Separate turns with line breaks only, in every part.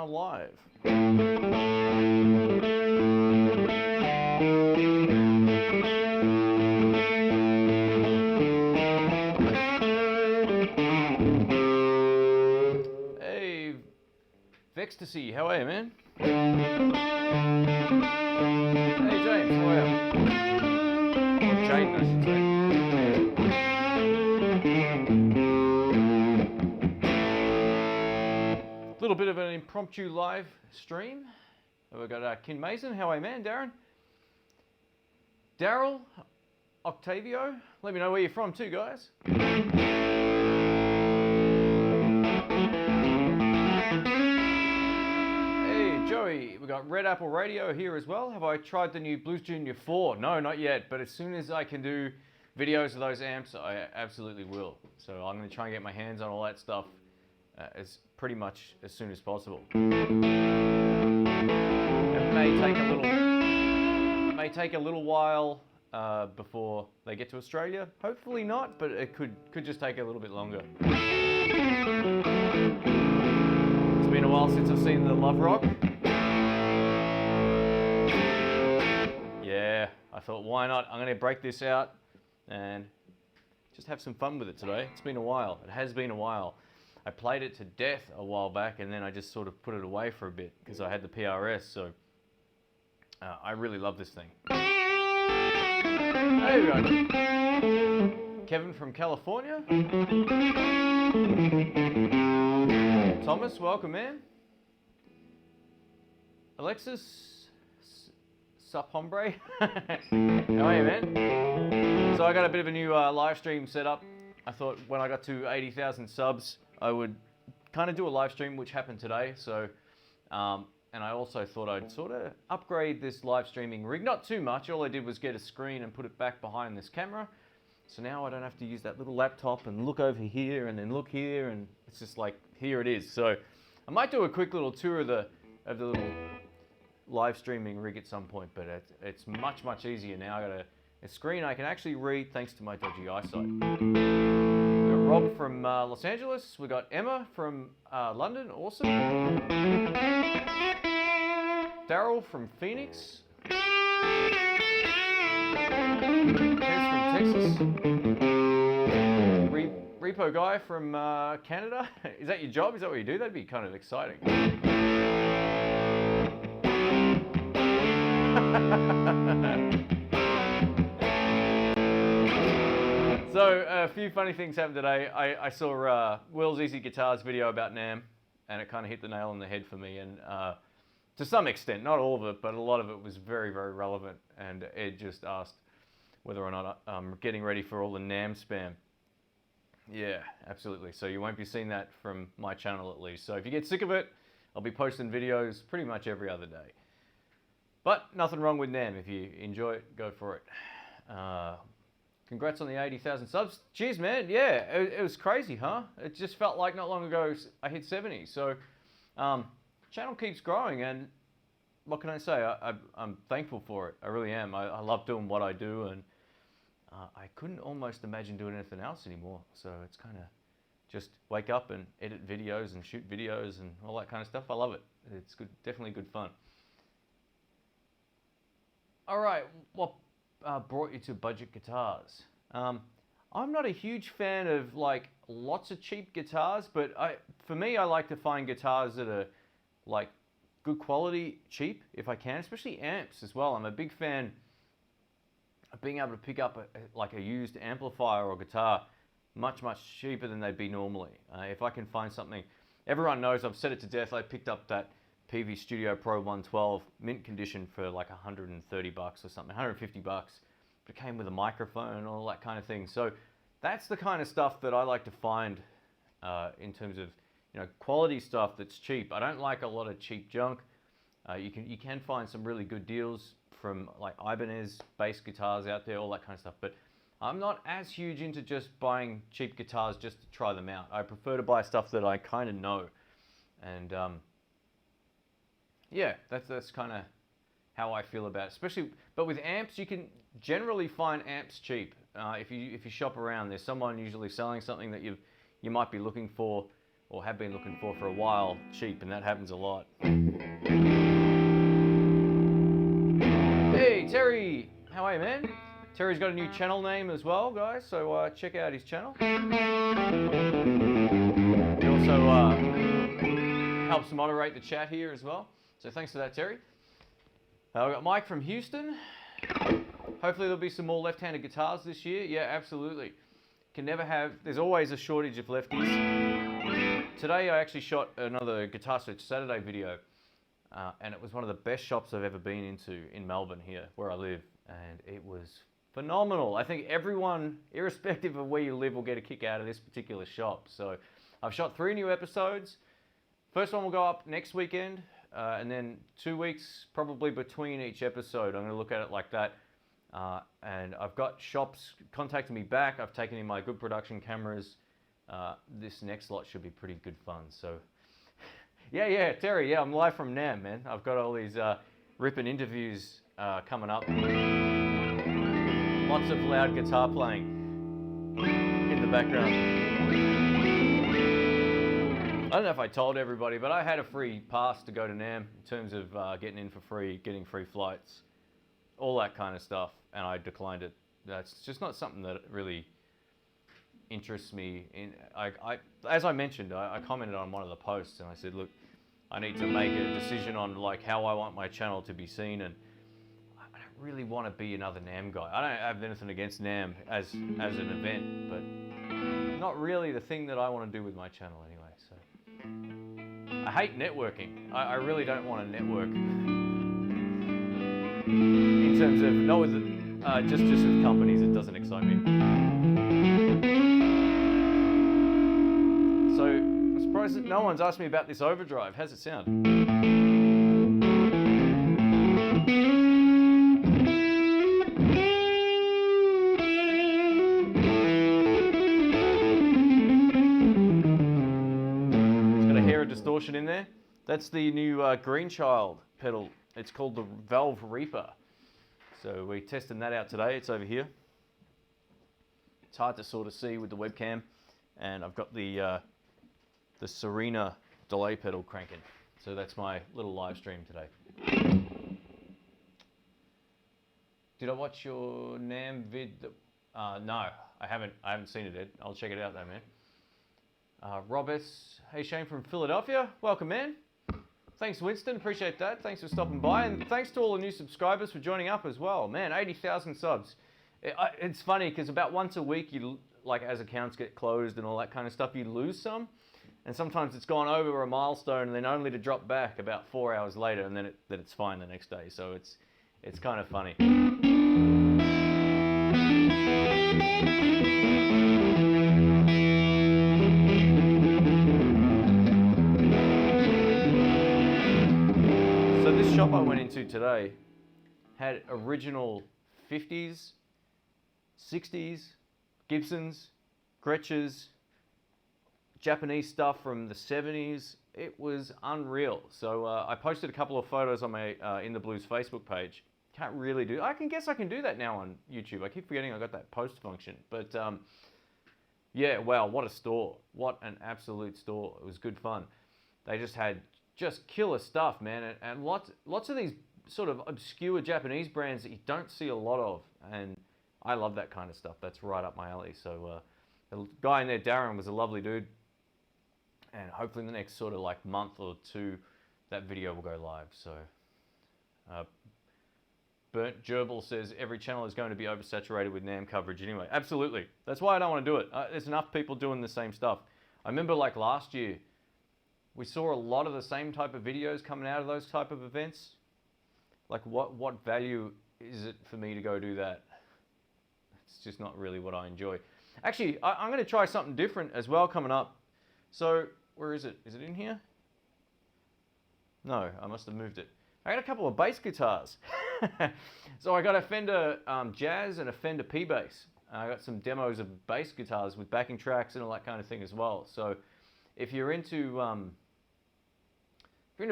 are live. Hey, Vextasy, how are you, man? Hey, James, how are you? Or Jaden, I should say. A little bit of an impromptu live stream. We've got Kin Mason. How are you, man? Darren? Daryl? Octavio? Let me know where you're from too, guys. Hey, Joey. We've got Red Apple Radio here as well. Have I tried the new Blues Junior 4? No, not yet. But as soon as I can do videos of those amps, I absolutely will. So I'm going to try and get my hands on all that stuff as pretty much as soon as possible. It may take a little while before they get to Australia. Hopefully not, but it could just take a little bit longer. It's been a while since I've seen the Love Rock. Yeah, I thought, why not? I'm going to break this out and just have some fun with it today. It's been a while. It has been a while. I played it to death a while back, and then I just sort of put it away for a bit because I had the PRS, so I really love this thing. Hey, we got Kevin from California. Thomas, welcome, man. Alexis, sup, hombre. How are you, man? So I got a bit of a new live stream set up. I thought when I got to 80,000 subs, I would kind of do a live stream, which happened today. So, and I also thought I'd sort of upgrade this live streaming rig. Not too much. All I did was get a screen and put it back behind this camera. So now I don't have to use that little laptop and look over here and then look here, and it's just like, here it is. So I might do a quick little tour of the little live streaming rig at some point, but it's much easier now. I got a screen I can actually read thanks to my dodgy eyesight. Rob from Los Angeles. We got Emma from London. Awesome. Daryl from Phoenix. Chris from Texas. Repo guy from Canada. Is that your job? Is that what you do? That'd be kind of exciting. So a few funny things happened today. I saw Will's Easy Guitars video about Namm, and it kind of hit the nail on the head for me. And to some extent, not all of it, but a lot of it was very relevant. And Ed just asked whether or not I'm getting ready for all the Namm spam. Yeah, absolutely. So you won't be seeing that from my channel at least. So if you get sick of it, I'll be posting videos pretty much every other day. But nothing wrong with Namm. If you enjoy it, go for it. Congrats on the 80,000 subs. Cheers, man. Yeah, it was crazy, huh? It just felt like not long ago I hit 70. So channel keeps growing, and what can I say? I'm thankful for it. I really am. I love doing what I do, and I couldn't almost imagine doing anything else anymore. So it's kind of just wake up and edit videos and shoot videos and all that kind of stuff. I love it. It's good, definitely good fun. All right, what brought you to budget guitars? I'm not a huge fan of like lots of cheap guitars, but for me, I like to find guitars that are like good quality, cheap if I can, especially amps as well. I'm a big fan of being able to pick up like a used amplifier or guitar much cheaper than they'd be normally. If I can find something, everyone knows I've said it to death. I picked up that PV Studio Pro 112 mint condition for like 130 bucks or something, 150 bucks. But it came with a microphone and all that kind of thing. So that's the kind of stuff that I like to find in terms of, you know, quality stuff that's cheap. I don't like a lot of cheap junk. You can find some really good deals from like Ibanez bass guitars out there, all that kind of stuff. But I'm not as huge into just buying cheap guitars just to try them out. I prefer to buy stuff that I kind of know. And yeah, that's kind of how I feel about it. Especially, but with amps, you can generally find amps cheap. If you shop around, there's someone usually selling something that you might be looking for or have been looking for a while, cheap, and that happens a lot. Hey, Terry! How are you, man? Terry's got a new channel name as well, guys, so check out his channel. He also helps moderate the chat here as well, so thanks for that, Terry. We've got Mike from Houston. Hopefully there'll be some more left-handed guitars this year. Yeah, absolutely. Can never have, there's always a shortage of lefties. Today I actually shot another Guitar Search Saturday video, and it was one of the best shops I've ever been into in Melbourne here, where I live, and it was phenomenal. I think everyone, irrespective of where you live, will get a kick out of this particular shop. So I've shot 3 new episodes. First one will go up next weekend, and then 2 weeks probably between each episode. I'm going to look at it like that. And I've got shops contacting me back. I've taken in my good production cameras. This next lot should be pretty good fun. So, yeah, Terry, yeah, I'm live from Namm, man. I've got all these ripping interviews coming up. Lots of loud guitar playing in the background. I don't know if I told everybody, but I had a free pass to go to Namm in terms of getting in for free, getting free flights, all that kind of stuff, and I declined it. That's just not something that really interests me. As I mentioned, I commented on one of the posts, and I said, look, I need to make a decision on like how I want my channel to be seen, and I don't really want to be another Namm guy. I don't have anything against Namm as an event, but not really the thing that I want to do with my channel anyway. So I hate networking. I really don't want to network. In terms of, not with just with companies, it doesn't excite me. So, I'm surprised that no one's asked me about this overdrive. How's it sound? It's got a hair of distortion in there. That's the new Greenchild pedal. It's called the Valve Reaper. So we're testing that out today. It's over here. It's hard to sort of see with the webcam. And I've got the Serena delay pedal cranking. So that's my little live stream today. Did I watch your Namm vid? No, I haven't seen it, Ed. I'll check it out though, man. Rob S. Hey, Shane from Philadelphia. Welcome, man. Thanks, Winston. Appreciate that. Thanks for stopping by. And thanks to all the new subscribers for joining up as well. Man, 80,000 subs. It's funny because about once a week, like as accounts get closed and all that kind of stuff, you lose some. And sometimes it's gone over a milestone and then only to drop back about 4 hours later, and then it's fine the next day. So it's kind of funny. So this shop I went into today had original 50s, 60s, Gibsons, Gretsch's, Japanese stuff from the 70s. It was unreal. So I posted a couple of photos on my INTHEBLUES Facebook page. Can't really do, guess I can do that now on YouTube. I keep forgetting I got that post function. But yeah, wow, what a store. What an absolute store. It was good fun. They just had killer stuff, man. And lots of these sort of obscure Japanese brands that you don't see a lot of. And I love that kind of stuff. That's right up my alley. So the guy in there, Darren, was a lovely dude. And hopefully in the next sort of like month or two, that video will go live. So Burnt Gerbil says every channel is going to be oversaturated with Namm coverage anyway. Absolutely. That's why I don't want to do it. There's enough people doing the same stuff. I remember like last year, we saw a lot of the same type of videos coming out of those type of events. Like what value is it for me to go do that? It's just not really what I enjoy. Actually, I'm going to try something different as well coming up. So, where is it? Is it in here? No, I must have moved it. I got a couple of bass guitars. So I got a Fender Jazz and a Fender P-Bass. I got some demos of bass guitars with backing tracks and all that kind of thing as well. So if you're into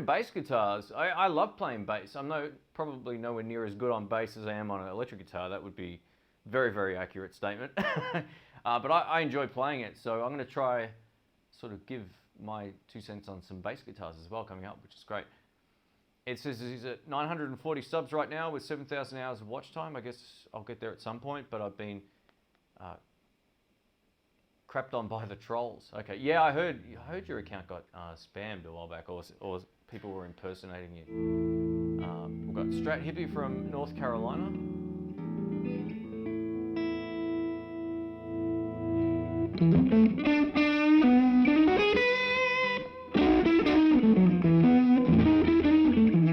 bass guitars, I love playing bass. I'm probably nowhere near as good on bass as I am on an electric guitar. That would be a very, very accurate statement. But I enjoy playing it, so I'm going to try sort of give my 2 cents on some bass guitars as well coming up, which is great. It says he's at 940 subs right now with 7,000 hours of watch time. I guess I'll get there at some point, but I've been crapped on by the trolls. Okay, yeah, I heard your account got spammed a while back, or people were impersonating you. We've got Strat Hippie from North Carolina.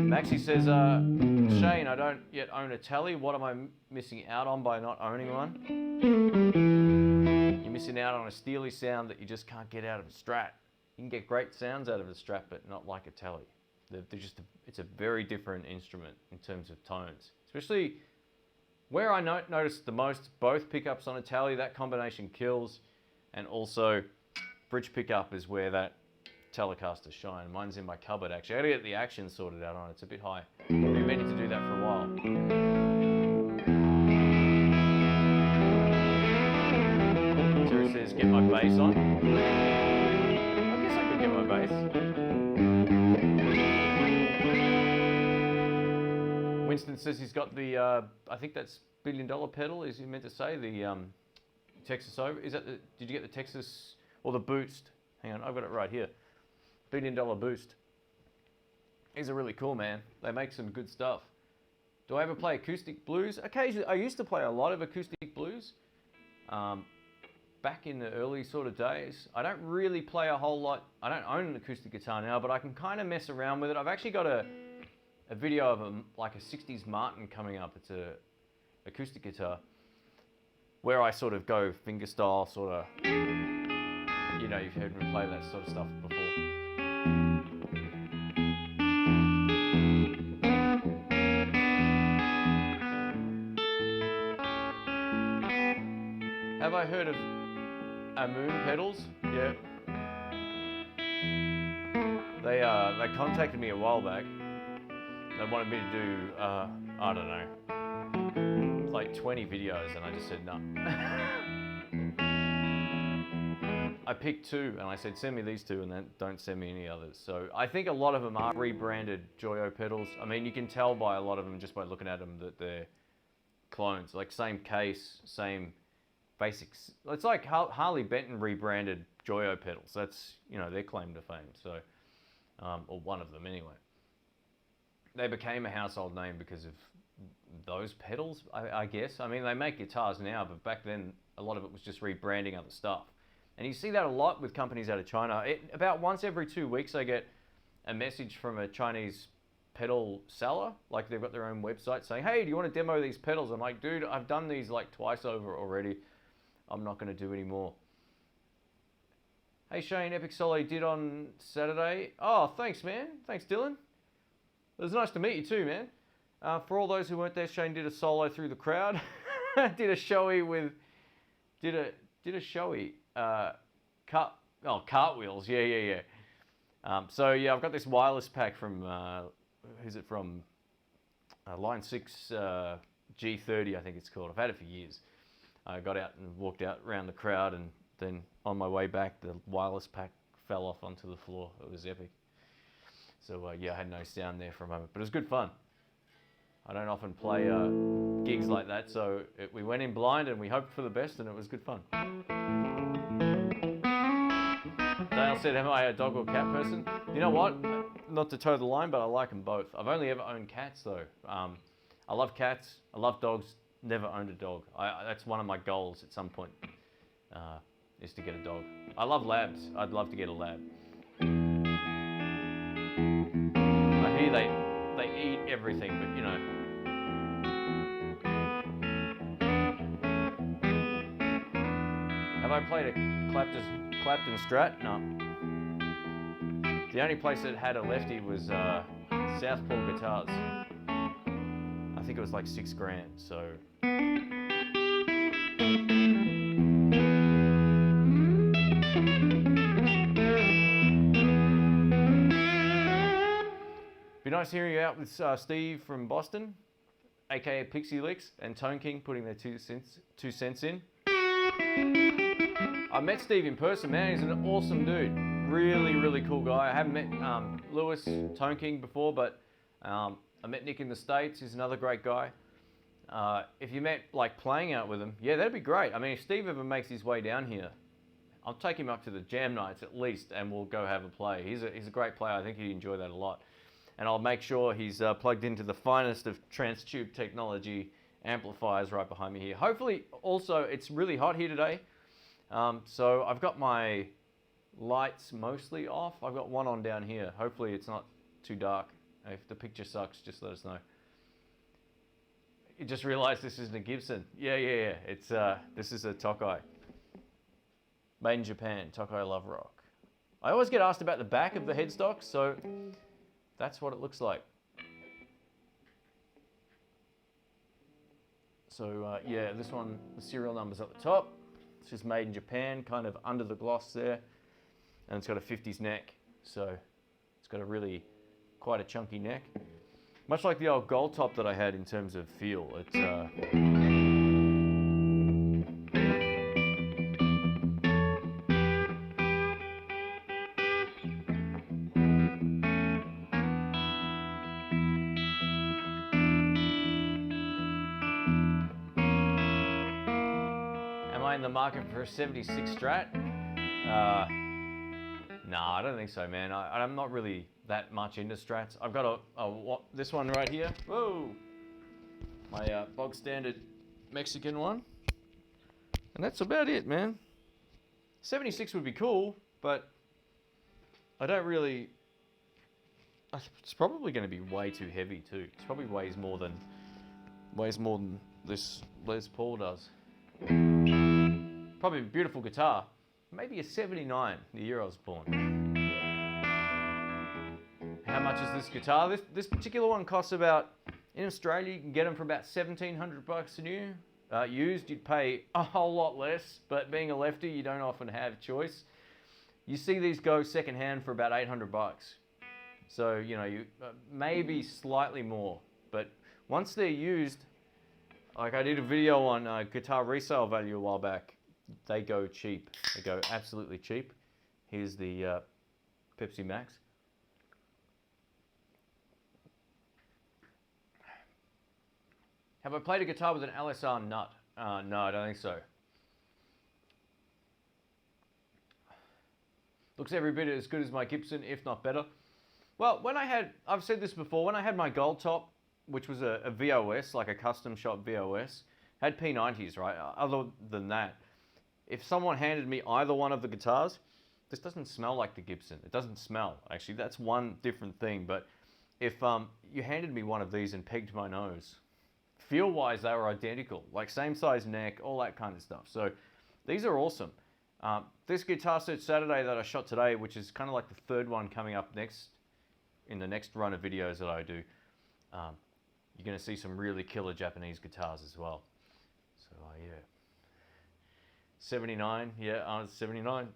Maxie says, Shane, I don't yet own a Tele. What am I missing out on by not owning one? You're missing out on a steely sound that you just can't get out of a Strat. You can get great sounds out of a Strat, but not like a Tele. It's a very different instrument in terms of tones. Especially where I noticed the most, both pickups on a Tele, that combination kills, and also bridge pickup is where that Telecaster shine. Mine's in my cupboard actually. I gotta get the action sorted out on it. It's a bit high. I've been meaning to do that for a while. Terry says, get my bass on. I guess I could get my bass. Winston says he's got the, I think that's $1 billion pedal, is he meant to say? The Texas Over. Is that did you get the Texas, or the Boost? Hang on, I've got it right here. $1 billion Boost. These are really cool, man. They make some good stuff. Do I ever play acoustic blues? Occasionally. I used to play a lot of acoustic blues back in the early sort of days. I don't really play a whole lot. I don't own an acoustic guitar now, but I can kind of mess around with it. I've actually got a video of like a 60s Martin coming up. It's a acoustic guitar where I sort of go fingerstyle, sort of, you know, you've heard me play that sort of stuff before. Have I heard of Moon pedals? Yeah. They contacted me a while back. They wanted me to do, I don't know, like 20 videos, and I just said no. I picked 2, and I said send me these 2, and then don't send me any others. So I think a lot of them are rebranded Joyo pedals. I mean, you can tell by a lot of them just by looking at them that they're clones, like same case, same basics. It's like Harley Benton rebranded Joyo pedals. That's, you know, their claim to fame. So, or one of them anyway. They became a household name because of those pedals, I guess. I mean, they make guitars now, but back then a lot of it was just rebranding other stuff. And you see that a lot with companies out of China. About once every 2 weeks, I get a message from a Chinese pedal seller. Like, they've got their own website saying, hey, do you want to demo these pedals? I'm like, dude, I've done these like twice over already. I'm not going to do any more. Hey Shane, epic solo did on Saturday. Oh, thanks man. Thanks Dylan. It was nice to meet you too, man. For all those who weren't there, Shane did a solo through the crowd. Did a showy with, did a showy cartwheels. Yeah. So yeah, I've got this wireless pack from, who's it from? Line 6 G30, I think it's called. I've had it for years. I got out and walked out around the crowd, and then on my way back, the wireless pack fell off onto the floor. It was epic. So yeah, I had no sound there for a moment, but it was good fun. I don't often play gigs like that, so we went in blind and we hoped for the best, and it was good fun. Dale said, am I a dog or cat person? You know what? Not to toe the line, but I like them both. I've only ever owned cats though. I love cats, I love dogs, never owned a dog. That's one of my goals at some point, is to get a dog. I love labs. I'd love to get a lab. I hear they eat everything, but you know. Have I played a Clapton Strat? No. The only place that had a lefty was Southpaw Guitars. I think it was like $6,000, so. Be nice hearing you out with Steve from Boston, aka Pixie Licks, and Tone King putting their 2 cents in. I met Steve in person, man. He's an awesome dude. Really, really cool guy. I haven't met Lewis Tone King before, but I met Nick in the States. He's another great guy. If you met like playing out with him, yeah, that'd be great. I mean, if Steve ever makes his way down here, I'll take him up to the jam nights at least, and we'll go have a play. He's a great player. I think he'd enjoy that a lot. And I'll make sure he's plugged into the finest of trans-tube technology amplifiers right behind me here. Hopefully, also, it's really hot here today. So I've got my lights mostly off. I've got one on down here. Hopefully it's not too dark. If the picture sucks, just let us know. You just realized this isn't a Gibson. Yeah. It's this is a Tokai. Made in Japan, Tokai Love Rock. I always get asked about the back of the headstock, so that's what it looks like. So yeah, this one, the serial number's at the top. It's just made in Japan, kind of under the gloss there. And it's got a 50s neck, so it's got a really quite a chunky neck. Much like the old gold top that I had in terms of feel. It's Am I in the market for a 76 Strat? No, I don't think so, man. I'm not really that much into Strats. I've got this one right here. Whoa! My bog standard Mexican one. And that's about it, man. 76 would be cool, but I don't really... It's probably going to be way too heavy too. It probably weighs more than this Les Paul does. Probably a beautiful guitar. Maybe a 79, the year I was born. How much is this guitar? This particular one costs about, in Australia, you can get them for about 1,700 bucks new. Used, you'd pay a whole lot less, but being a lefty, you don't often have choice. You see these go secondhand for about 800 bucks. So, you know, maybe slightly more, but once they're used, like I did a video on guitar resale value a while back, they go cheap. They go absolutely cheap. Here's the Pepsi Max. Have I played a guitar with an LSR nut? No, I don't think so. Looks every bit as good as my Gibson, if not better. Well, I've said this before, when I had my gold top, which was a VOS, like a custom shop VOS, had P90s, right? Other than that, if someone handed me either one of the guitars, this doesn't smell like the Gibson. It doesn't smell, actually. That's one different thing. But if you handed me one of these and pegged my nose, feel-wise, they were identical. Like same size neck, all that kind of stuff. So these are awesome. This Guitar Search Saturday that I shot today, which is kind of like the third one coming up next, in the next run of videos that I do, you're going to see some really killer Japanese guitars as well. So yeah. 79, yeah, 79.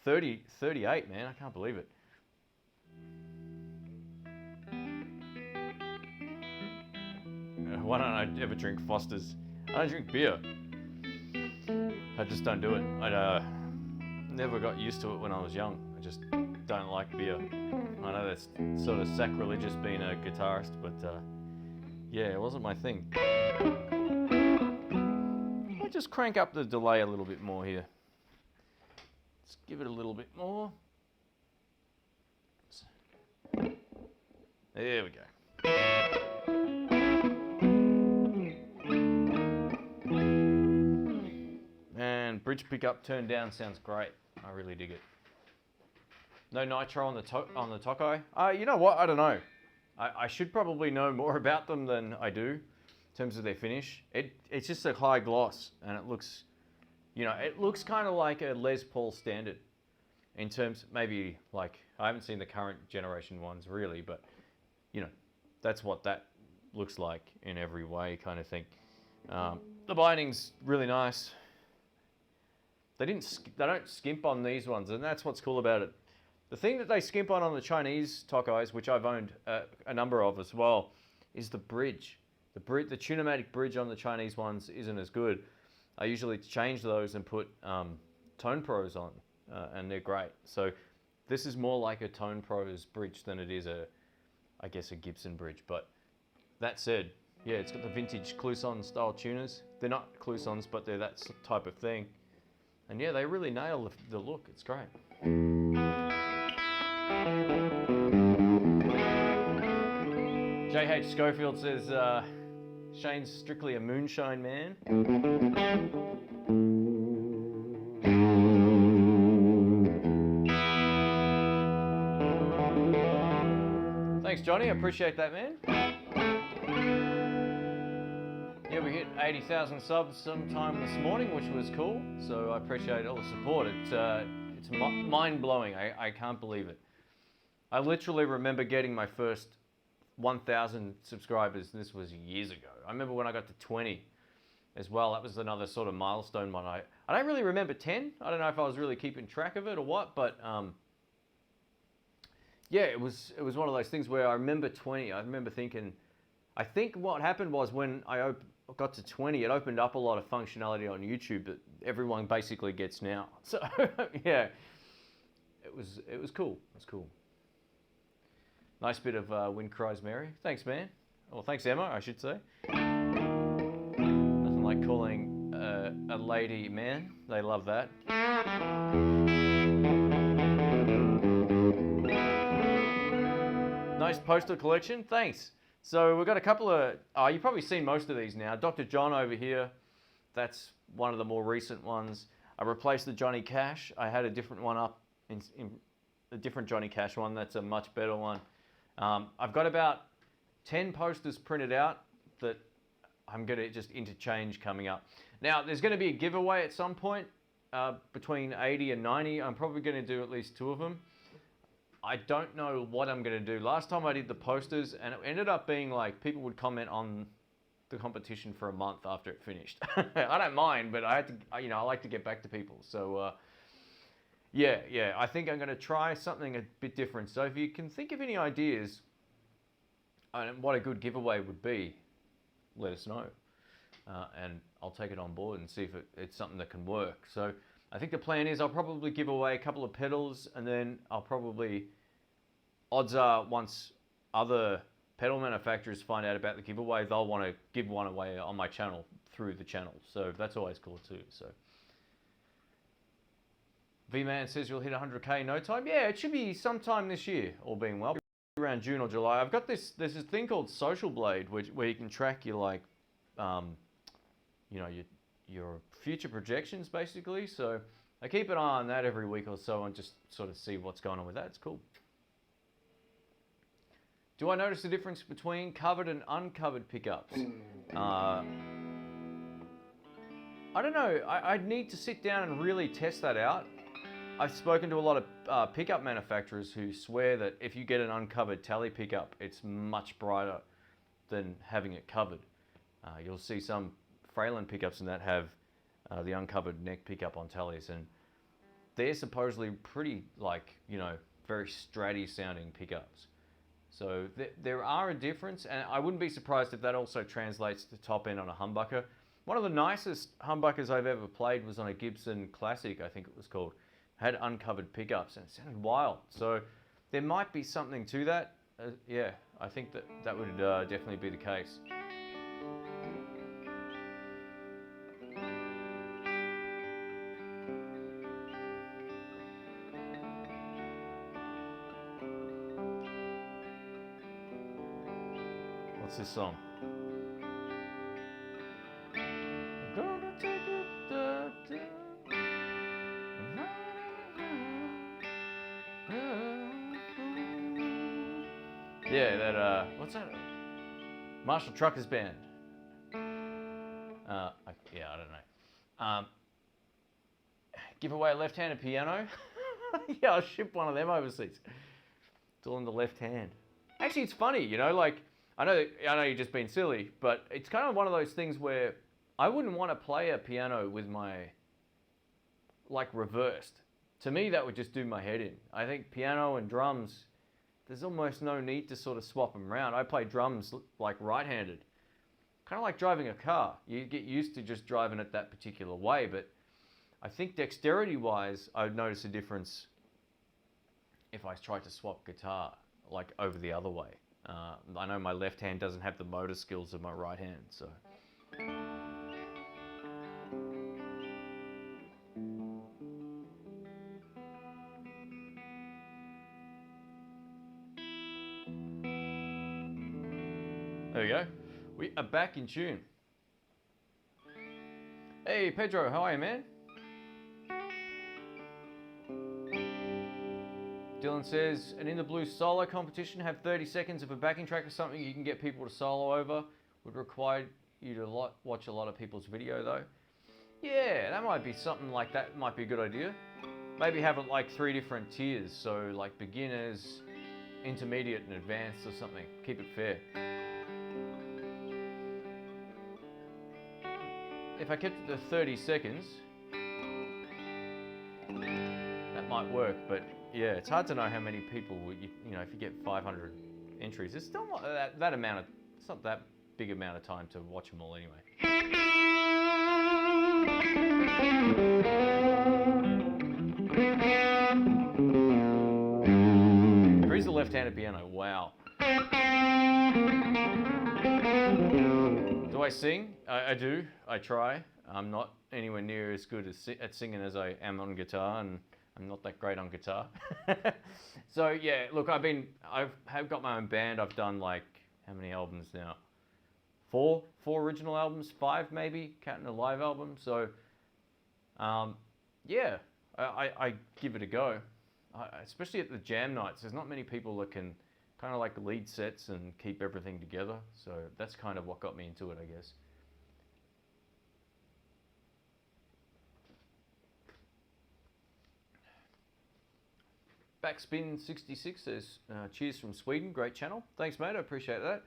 38, man, I can't believe it. Why don't I ever drink Foster's? I don't drink beer. I just don't do it. I never got used to it when I was young. I just don't like beer. I know that's sort of sacrilegious being a guitarist, but yeah, it wasn't my thing. I'll just crank up the delay a little bit more here. Let's give it a little bit more. There we go. And bridge pickup turned down sounds great. I really dig it. No nitro on the Tokai. You know what? I don't know. I should probably know more about them than I do in terms of their finish. It's just a high gloss, and it looks, you know, it looks kind of like a Les Paul standard in terms, maybe like, I haven't seen the current generation ones really, but you know, that's what that looks like in every way kind of thing. The binding's really nice. They don't skimp on these ones, and that's what's cool about it. The thing that they skimp on the Chinese Tokais, which I've owned a number of as well, is the bridge. The Tune-o-matic bridge on the Chinese ones isn't as good. I usually change those and put Tone Pros on, and they're great. So This is more like a Tone Pros bridge than it is I guess a Gibson bridge. But that said, yeah, it's got the vintage Clouson style tuners. They're not Clousons, but they're that type of thing. And yeah, they really nail the look. It's great. J.H. Schofield says, Shane's strictly a moonshine man. Thanks, Johnny. I appreciate that, man. Yeah, we hit 80,000 subs sometime this morning, which was cool. So I appreciate all the support. It's mind-blowing. I can't believe it. I literally remember getting my first 1,000 subscribers. This was years ago. I remember when I got to 20 as well. That was another sort of milestone one. I don't really remember 10. I don't know if I was really keeping track of it or what, but yeah, it was one of those things where I remember 20. I remember thinking, I think what happened was when I got to 20, it opened up a lot of functionality on YouTube that everyone basically gets now. So yeah, it was cool. It was cool. Nice bit of Wind Cries Mary. Thanks, man. Well, thanks, Emma, I should say. Nothing like calling a lady man. They love that. Nice poster collection. Thanks. So we've got a couple of, you've probably seen most of these now. Dr. John over here, that's one of the more recent ones. I replaced the Johnny Cash. I had a different one up, in a different Johnny Cash one. That's a much better one. I've got about 10 posters printed out that I'm going to just interchange coming up. Now, there's going to be a giveaway at some point between 80 and 90. I'm probably going to do at least 2 of them. I don't know what I'm going to do. Last time I did the posters, and it ended up being like people would comment on the competition for a month after it finished. I don't mind, but I had to, I like to get back to people. So yeah, I think I'm going to try something a bit different. So if you can think of any ideas and what a good giveaway would be, let us know. And I'll take it on board and see if it's something that can work. So I think the plan is I'll probably give away a couple of pedals, and then I'll probably, odds are once other pedal manufacturers find out about the giveaway, they'll want to give one away on my channel through the channel. So that's always cool too. So V-Man says you'll hit 100K in no time. Yeah, it should be sometime this year, all being well. Around June or July. I've got there's this thing called Social Blade, where you can track your your future projections basically. So I keep an eye on that every week or so and just sort of see what's going on with that. It's cool. Do I notice the difference between covered and uncovered pickups? I don't know. I'd need to sit down and really test that out. I've spoken to a lot of pickup manufacturers who swear that if you get an uncovered tally pickup, it's much brighter than having it covered. You'll see some Fralin pickups and that have the uncovered neck pickup on tallies, and they're supposedly pretty, very stratty sounding pickups. So there are a difference, and I wouldn't be surprised if that also translates to top end on a humbucker. One of the nicest humbuckers I've ever played was on a Gibson Classic, I think it was called. Had uncovered pickups and it sounded wild. So there might be something to that. Yeah, I think that would definitely be the case. What's this song? Yeah, that, what's that? Marshall Truckers Band. Yeah, I don't know. Give away a left-handed piano? Yeah, I'll ship one of them overseas. It's all in the left hand. Actually, it's funny, I know you're just being silly, but it's kind of one of those things where I wouldn't want to play a piano with my, reversed. To me, that would just do my head in. I think piano and drums, there's almost no need to sort of swap them around. I play drums right-handed. Kind of like driving a car. You get used to just driving it that particular way, but I think dexterity-wise, I would notice a difference if I tried to swap guitar, like over the other way. I know my left hand doesn't have the motor skills of my right hand, so. There we go. We are back in tune. Hey Pedro, how are you, man? Dylan says, an In the Blues solo competition, have 30 seconds of a backing track or something you can get people to solo over. Would require you to watch a lot of people's video though. Yeah, that might be something like that, might be a good idea. Maybe have it like 3 different tiers, so like beginners, intermediate and advanced or something. Keep it fair. If I kept it to 30 seconds, that might work, but yeah, it's hard to know how many people, you know, if you get 500 entries, it's still not that amount of, it's not that big amount of time to watch them all anyway. There is a left-handed piano, wow. Do I sing? I do, I try. I'm not anywhere near as good at singing as I am on guitar, and I'm not that great on guitar. So yeah, look, I've got my own band. I've done like, how many albums now? Four original albums, 5 maybe, counting a live album. So yeah, I give it a go. Especially at the jam nights, there's not many people that can kind of like lead sets and keep everything together. So that's kind of what got me into it, I guess. Backspin66 says, cheers from Sweden, great channel. Thanks, mate, I appreciate that.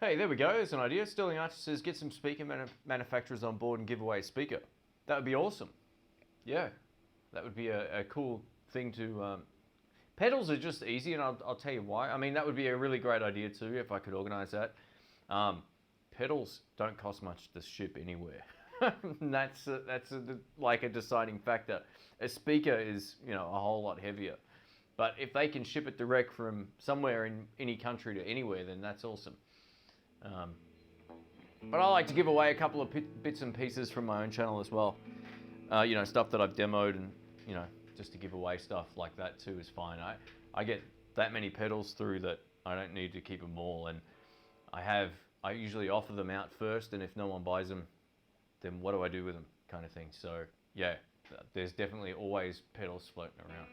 Hey, there we go, there's an idea. Sterling Archer says, get some speaker manufacturers on board and give away a speaker. That would be awesome. Yeah, that would be a cool thing to... pedals are just easy, and I'll tell you why. I mean, that would be a really great idea too, if I could organize that. Pedals don't cost much to ship anywhere. That's like a deciding factor. A speaker is, you know, a whole lot heavier. But if they can ship it direct from somewhere in any country to anywhere, then that's awesome. But I like to give away a couple of bits and pieces from my own channel as well. You know, stuff that I've demoed, and, you know, just to give away stuff like that too is fine. I get that many pedals through that I don't need to keep them all, and I usually offer them out first, and if no one buys them, then what do I do with them, kind of thing. So yeah, there's definitely always pedals floating around.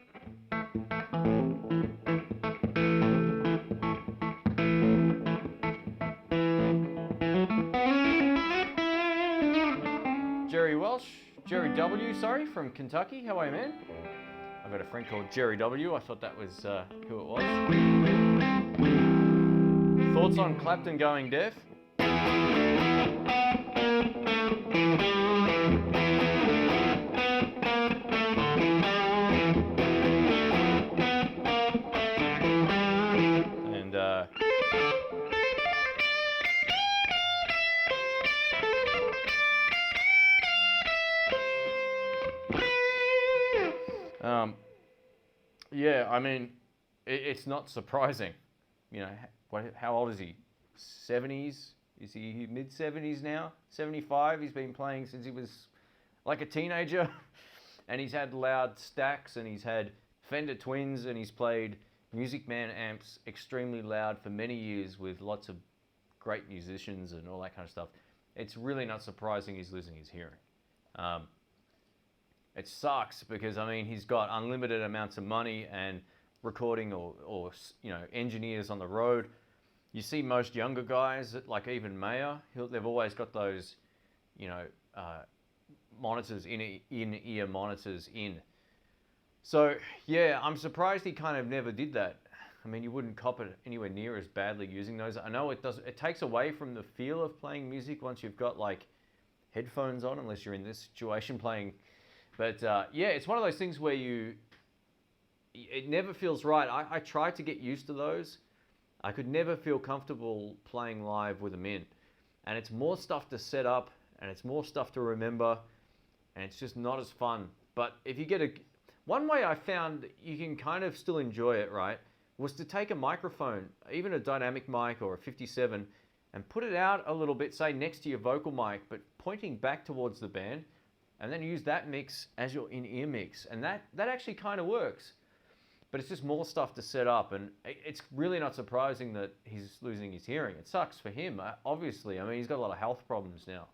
Jerry W, sorry, from Kentucky. How are you, man? I've got a friend called Jerry W. I thought that was who it was. Thoughts on Clapton going deaf? Yeah, I mean, it's not surprising. You know, how old is he? 70s? Is he mid-70s now? 75? He's been playing since he was like a teenager. And he's had loud stacks, and he's had Fender Twins, and he's played Music Man amps extremely loud for many years with lots of great musicians and all that kind of stuff. It's really not surprising he's losing his hearing. It sucks because, I mean, he's got unlimited amounts of money and recording or you know, engineers on the road. You see most younger guys, like even Mayer, they've always got those, you know, monitors, in-ear monitors in. So yeah, I'm surprised he kind of never did that. I mean, you wouldn't cop it anywhere near as badly using those. I know it takes away from the feel of playing music once you've got like headphones on, unless you're in this situation playing. But yeah, it's one of those things where it never feels right. I tried to get used to those. I could never feel comfortable playing live with them in. And it's more stuff to set up, and it's more stuff to remember, and it's just not as fun. But if you get One way I found that you can kind of still enjoy it, right, was to take a microphone, even a dynamic mic or a 57, and put it out a little bit, say next to your vocal mic, but pointing back towards the band, and then use that mix as your in-ear mix. And that actually kind of works. But it's just more stuff to set up, and it's really not surprising that he's losing his hearing. It sucks for him, obviously. I mean, he's got a lot of health problems now.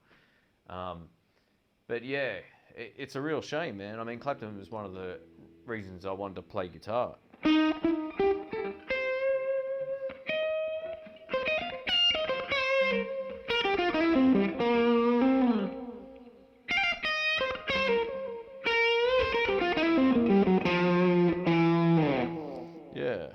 But yeah, it's a real shame, man. I mean, Clapton was one of the reasons I wanted to play guitar. Yeah.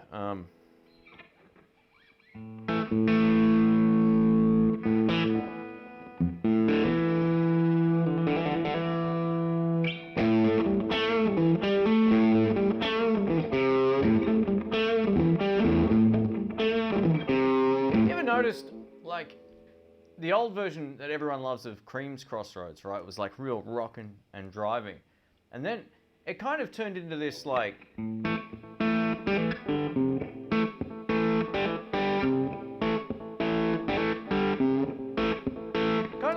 You ever noticed, like, the old version that everyone loves of Cream's Crossroads, right, was like real rockin' and driving. And then it kind of turned into this, like, kind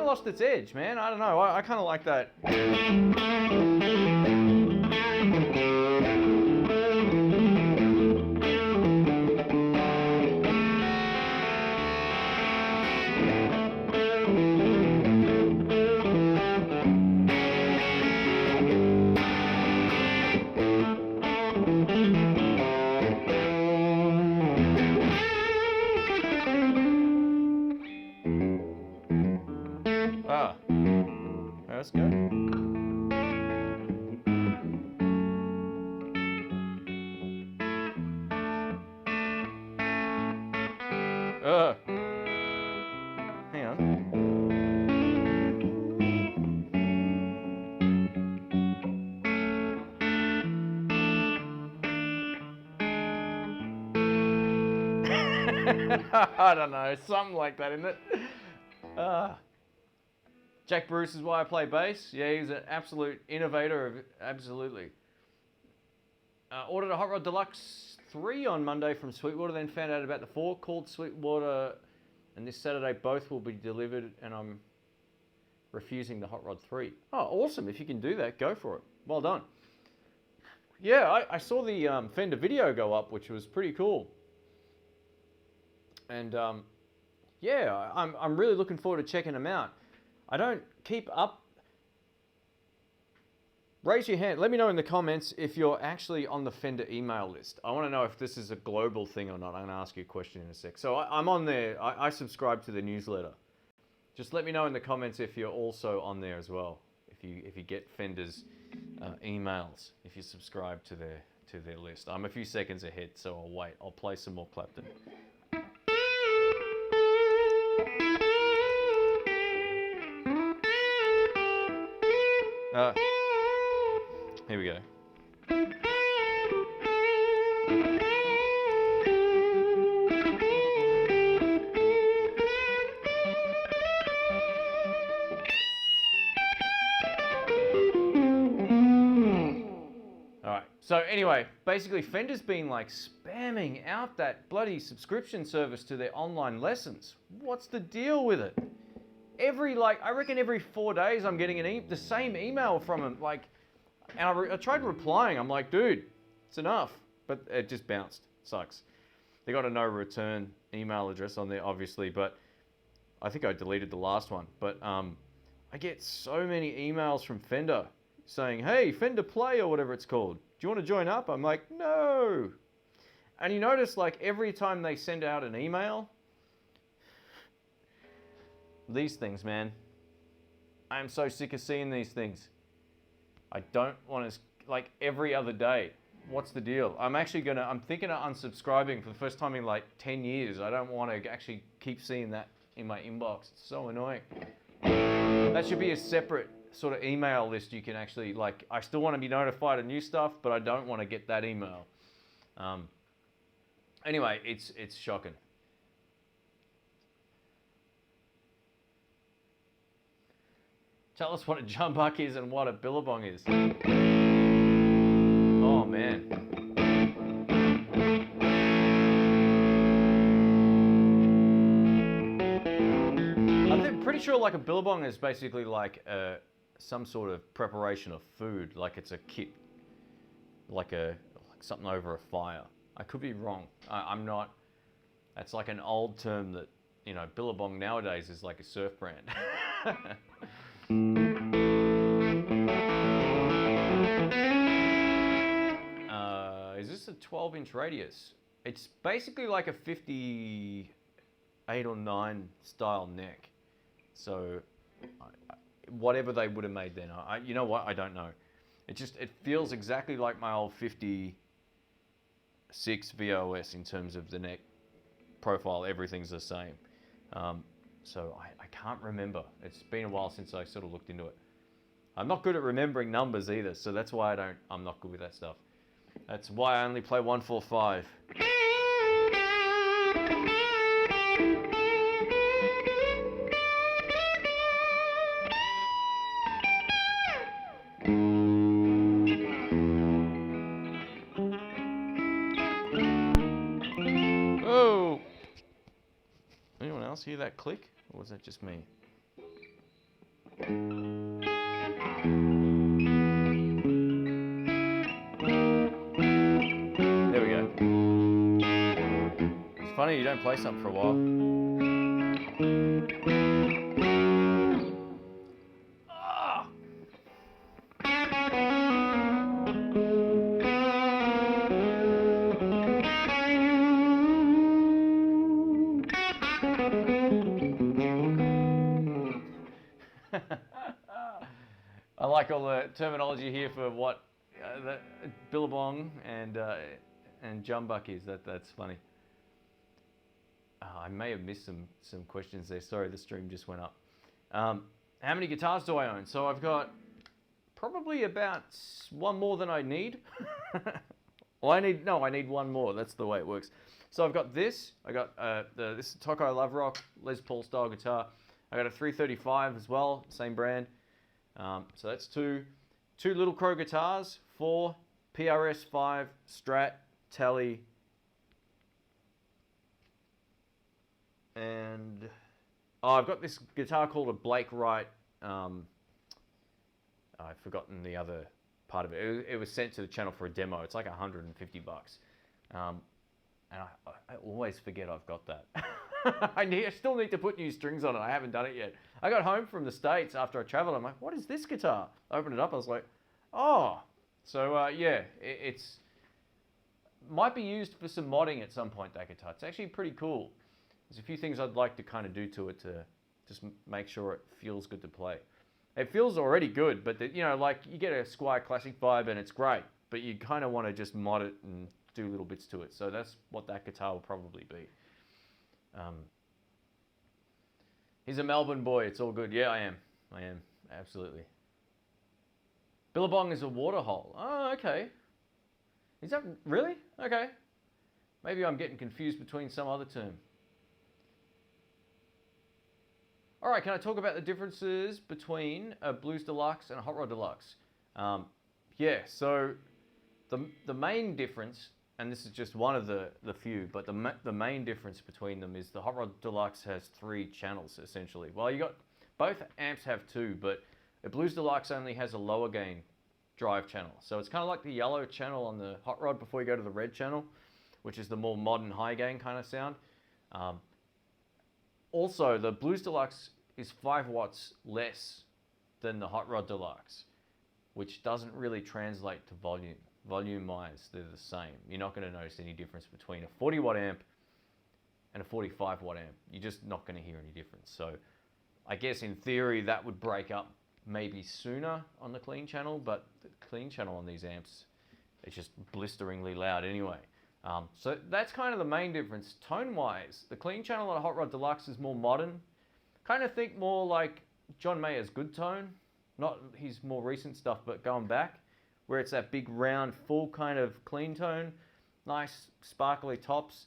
of lost its edge, man. I don't know. I kind of like that. Let's go. Hang on. I don't know, something like that, isn't it? Jack Bruce is why I play bass. Yeah, he's an absolute innovator. Absolutely. Ordered a Hot Rod Deluxe 3 on Monday from Sweetwater, then found out about the 4 called Sweetwater, and this Saturday both will be delivered, and I'm refusing the Hot Rod 3. Oh, awesome. If you can do that, go for it. Well done. Yeah, I saw the Fender video go up, which was pretty cool. And yeah, I'm really looking forward to checking them out. I don't keep up. Raise your hand. Let me know in the comments if you're actually on the Fender email list. I want to know if this is a global thing or not. I'm going to ask you a question in a sec. So I'm on there. I subscribe to the newsletter. Just let me know in the comments if you're also on there as well. If you get Fender's emails, if you subscribe to their list. I'm a few seconds ahead, so I'll wait. I'll play some more Clapton. Here we go. Alright, so anyway, basically Fender's been like spamming out that bloody subscription service to their online lessons. What's the deal with it? I reckon every 4 days I'm getting the same email from them, like, and I tried replying. I'm like, dude, it's enough, but it just bounced. Sucks. They got a no return email address on there, obviously, but I think I deleted the last one. But I get so many emails from Fender saying, hey, Fender Play or whatever it's called. Do you want to join up? I'm like, no. And you notice, like, every time they send out an email, these things, man. I am so sick of seeing these things. I don't want to, like, every other day. What's the deal? I'm thinking of unsubscribing for the first time in like 10 years. I don't want to actually keep seeing that in my inbox. It's so annoying. That should be a separate sort of email list you can actually, like, I still want to be notified of new stuff, but I don't want to get that email. Anyway, it's shocking. Tell us what a jumbuck is and what a billabong is. man. I'm pretty sure like a billabong is basically like some sort of preparation of food, like it's a kit, like something over a fire. I could be wrong. I'm not. That's like an old term that, you know, billabong nowadays is like a surf brand. Is this a 12-inch radius? It's basically like a 58 or 9 style neck. So whatever they would have made then, you know what? I don't know. It feels exactly like my old 56 VOS in terms of the neck profile. Everything's the same. So I can't remember. It's been a while since I sort of looked into it. I'm not good at remembering numbers either, so that's why I'm not good with that stuff. That's why I only play 145. Oh! Anyone else hear that click? Or was that just me? Funny you don't play something for a while. Ah! I like all the terminology here for what the billabong and jumbuck is. That's funny. I may have missed some questions there. Sorry, the stream just went up. How many guitars do I own? So I've got probably about one more than I need. Well, I need one more. That's the way it works. So I've got this. I got this is Toko Love Rock Les Paul style guitar. I got a 335 as well, same brand. So that's two Little Crow guitars, 4 PRS 5 Strat Tele. And I've got this guitar called a Blake Wright. I've forgotten the other part of it. It was sent to the channel for a demo. It's like $150. And I always forget I've got that. I still need to put new strings on it. I haven't done it yet. I got home from the States after I traveled. I'm like, what is this guitar? I opened it up. I was like, oh. So yeah, it's might be used for some modding at some point, that guitar. It's actually pretty cool. There's a few things I'd like to kind of do to it to just make sure it feels good to play. It feels already good, but you know, like you get a Squier Classic vibe and it's great, but you kind of want to just mod it and do little bits to it. So that's what that guitar will probably be. He's a Melbourne boy. It's all good. Yeah, I am. Absolutely. Billabong is a water hole. Oh, okay. Is that really? Okay. Maybe I'm getting confused between some other term. All right, can I talk about the differences between a Blues Deluxe and a Hot Rod Deluxe? Yeah, so the main difference, and this is just one of the few, but the main difference between them is the Hot Rod Deluxe has 3 channels, essentially. Well, both amps have 2, but a Blues Deluxe only has a lower gain drive channel. So it's kind of like the yellow channel on the Hot Rod before you go to the red channel, which is the more modern high gain kind of sound. Also, the Blues Deluxe is 5 watts less than the Hot Rod Deluxe, which doesn't really translate to volume. Volume-wise, they're the same. You're not going to notice any difference between a 40-watt amp and a 45-watt amp. You're just not going to hear any difference. So I guess in theory, that would break up maybe sooner on the clean channel, but the clean channel on these amps, it's just blisteringly loud anyway. So that's kind of the main difference. Tone-wise, the clean channel on a Hot Rod Deluxe is more modern. Kind of think more like John Mayer's Good Tone, not his more recent stuff, but going back, where it's that big round, full kind of clean tone, nice sparkly tops,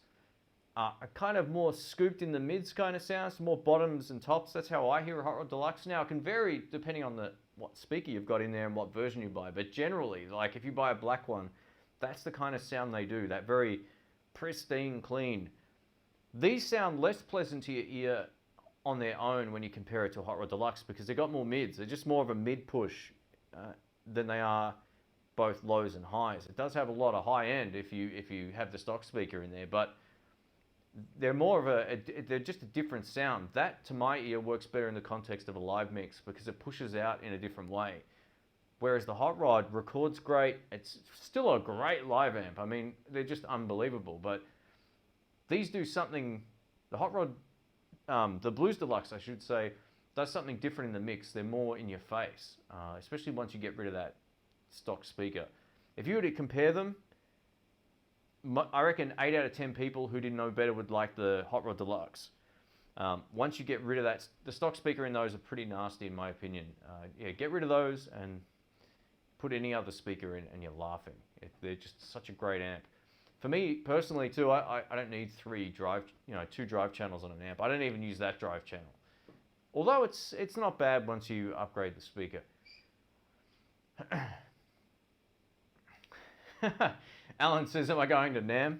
kind of more scooped in the mids kind of sounds, more bottoms and tops. That's how I hear a Hot Rod Deluxe. Now it can vary depending on what speaker you've got in there and what version you buy, but generally, like if you buy a black one, That's the kind of sound they do, that very pristine, clean. These sound less pleasant to your ear on their own when you compare it to a Hot Rod Deluxe because they've got more mids. They're just more of a mid push than they are both lows and highs. It does have a lot of high end if you have the stock speaker in there, but they're more of they're just a different sound. That, to my ear, works better in the context of a live mix because it pushes out in a different way. Whereas the Hot Rod records great. It's still a great live amp. I mean, they're just unbelievable. But these do something, the Hot Rod, the Blues Deluxe, I should say, does something different in the mix. They're more in your face, especially once you get rid of that stock speaker. If you were to compare them, I reckon 8 out of 10 people who didn't know better would like the Hot Rod Deluxe. Once you get rid of that, the stock speaker in those are pretty nasty in my opinion. Yeah, get rid of those and put any other speaker in and you're laughing. They're just such a great amp. For me personally too, I don't need two drive channels on an amp. I don't even use that drive channel. Although it's not bad once you upgrade the speaker. Alan says, am I going to Namm?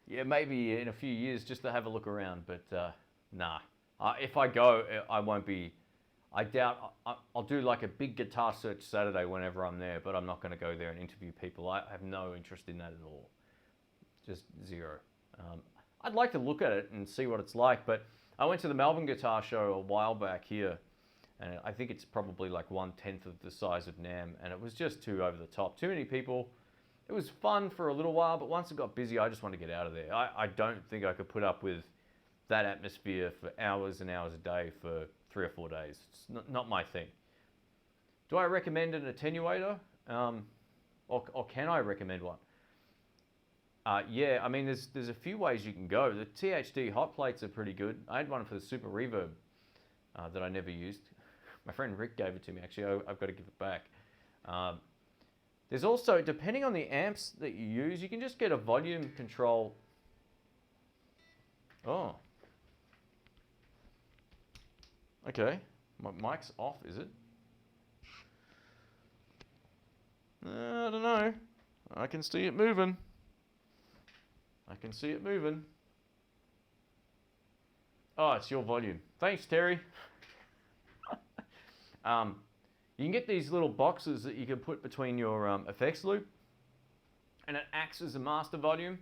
Yeah, maybe in a few years just to have a look around, but nah. If I go, I won't be, I doubt, I'll do like a big guitar search Saturday whenever I'm there, but I'm not going to go there and interview people. I have no interest in that at all. Just zero. I'd like to look at it and see what it's like, but I went to the Melbourne Guitar Show a while back here, and I think it's probably like 1/10 of the size of Namm, and it was just too over the top. Too many people. It was fun for a little while, but once it got busy, I just wanted to get out of there. I don't think I could put up with that atmosphere for hours and hours a day for 3 or 4 days. It's not my thing. Do I recommend an attenuator? Or can I recommend one? Yeah, I mean, there's a few ways you can go. The THD hot plates are pretty good. I had one for the Super Reverb that I never used. My friend Rick gave it to me, actually. I've got to give it back. There's also, depending on the amps that you use, you can just get a volume control. Oh. Okay. My mic's off, is it? I don't know. I can see it moving. I can see it moving. Oh, it's your volume. Thanks, Terry. You can get these little boxes that you can put between your effects loop, and it acts as a master volume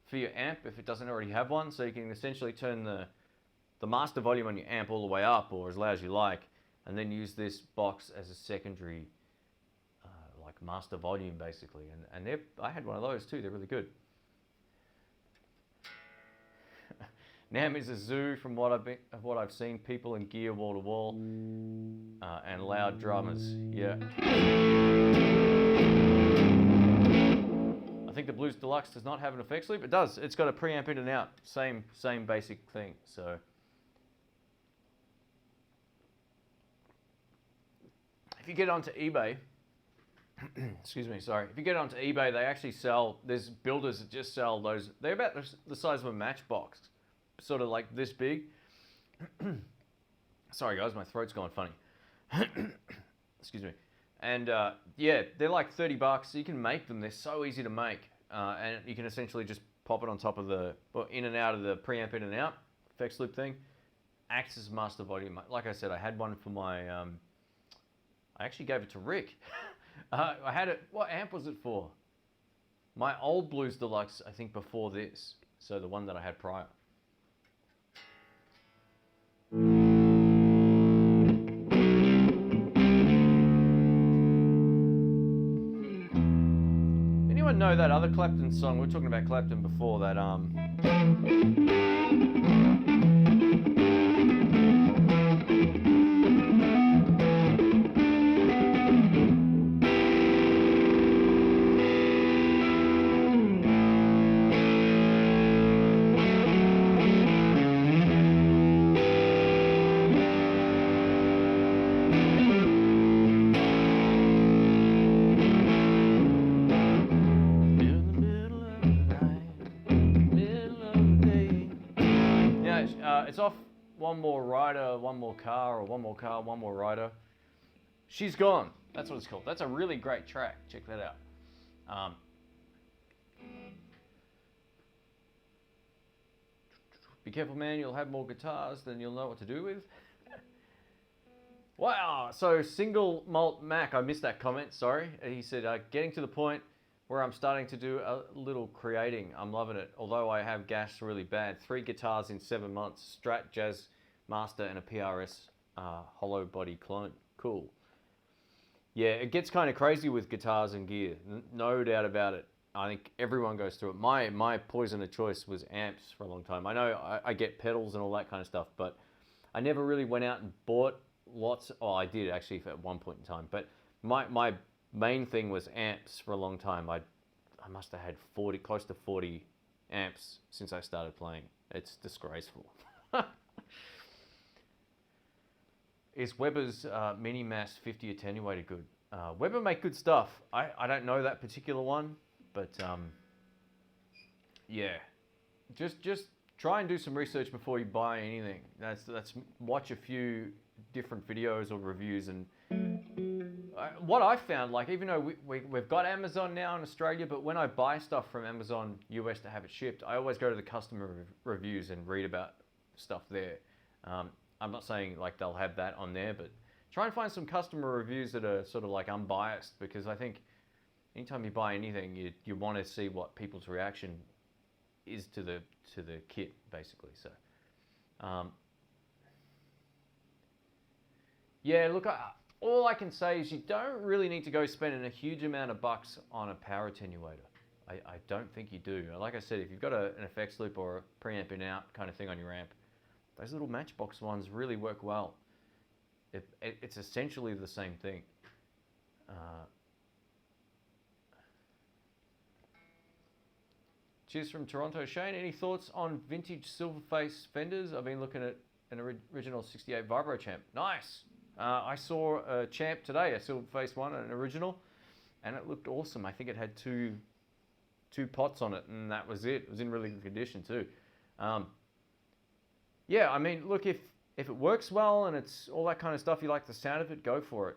for your amp if it doesn't already have one. So you can essentially turn the master volume on your amp all the way up or as loud as you like, and then use this box as a secondary like master volume basically. And I had one of those too. They're really good. Namm is a zoo from what I've seen. People in gear wall to wall, and loud drummers. Yeah. I think the Blues Deluxe does not have an effects loop. It does. It's got a preamp in and out. Same basic thing. So if you get onto eBay, excuse me, sorry. If you get onto eBay, they actually sell. There's builders that just sell those. They're about the size of a matchbox. Sort of like this big. Sorry guys, my throat's going funny. Excuse me. And yeah, they're like 30 bucks. You can make them. They're so easy to make. And you can essentially just pop it on top of in and out of the preamp in and out effects loop thing. Acts as master volume. Like I said, I had one for my, I actually gave it to Rick. I had it, what amp was it for? My old Blues Deluxe, I think before this. So the one that I had prior. Anyone know that other Clapton song? We were talking about Clapton before, that it's off One More Rider, One More Car, or One More Car, One More Rider. She's Gone. That's what it's called. That's a really great track. Check that out. Be careful, man. You'll have more guitars than you'll know what to do with. Wow. So single malt Mac. I missed that comment. Sorry. He said, getting to the point where I'm starting to do a little creating. I'm loving it. Although I have gas really bad. 3 guitars in 7 months. Strat, Jazz Master, and a PRS hollow body clone. Cool. Yeah, it gets kind of crazy with guitars and gear. No doubt about it. I think everyone goes through it. My poison of choice was amps for a long time. I know I get pedals and all that kind of stuff, but I never really went out and bought lots. Oh, I did actually at one point in time. But my main thing was amps for a long time. I must have had close to 40 amps since I started playing. It's disgraceful. Is Weber's Mini Mass 50 Attenuator good? Weber make good stuff. I don't know that particular one. But yeah, just try and do some research before you buy anything. That's watch a few different videos or reviews. And what I found, like, even though we've got Amazon now in Australia, but when I buy stuff from Amazon US to have it shipped, I always go to the customer reviews and read about stuff there. I'm not saying like they'll have that on there, but try and find some customer reviews that are sort of like unbiased, because I think anytime you buy anything, you want to see what people's reaction is to the kit, basically. So, yeah, look, all I can say is you don't really need to go spending a huge amount of bucks on a power attenuator. I don't think you do. Like I said, if you've got an effects loop or a preamp in out kind of thing on your amp, those little Matchbox ones really work well. It's essentially the same thing. Cheers from Toronto. Shane, any thoughts on vintage Silverface Fenders? I've been looking at an original 68 Vibro champ. Nice. I saw a champ today, a Silverface one, an original, and it looked awesome. I think it had two pots on it, and that was it. It was in really good condition too. Yeah, I mean, look, if it works well and it's all that kind of stuff, you like the sound of it, go for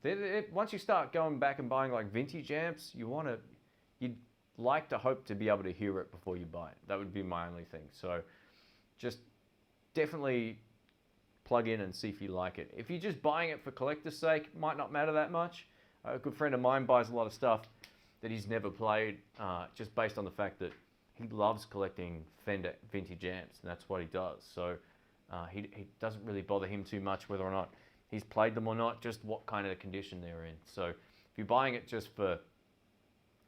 it. Once you start going back and buying like vintage amps, you'd like to hope to be able to hear it before you buy it. That would be my only thing. So just definitely plug in and see if you like it. If you're just buying it for collector's sake, it might not matter that much. A good friend of mine buys a lot of stuff that he's never played, just based on the fact that he loves collecting Fender vintage amps, and that's what he does. So he doesn't really bother him too much whether or not he's played them or not, just what kind of condition they're in. So if you're buying it just for,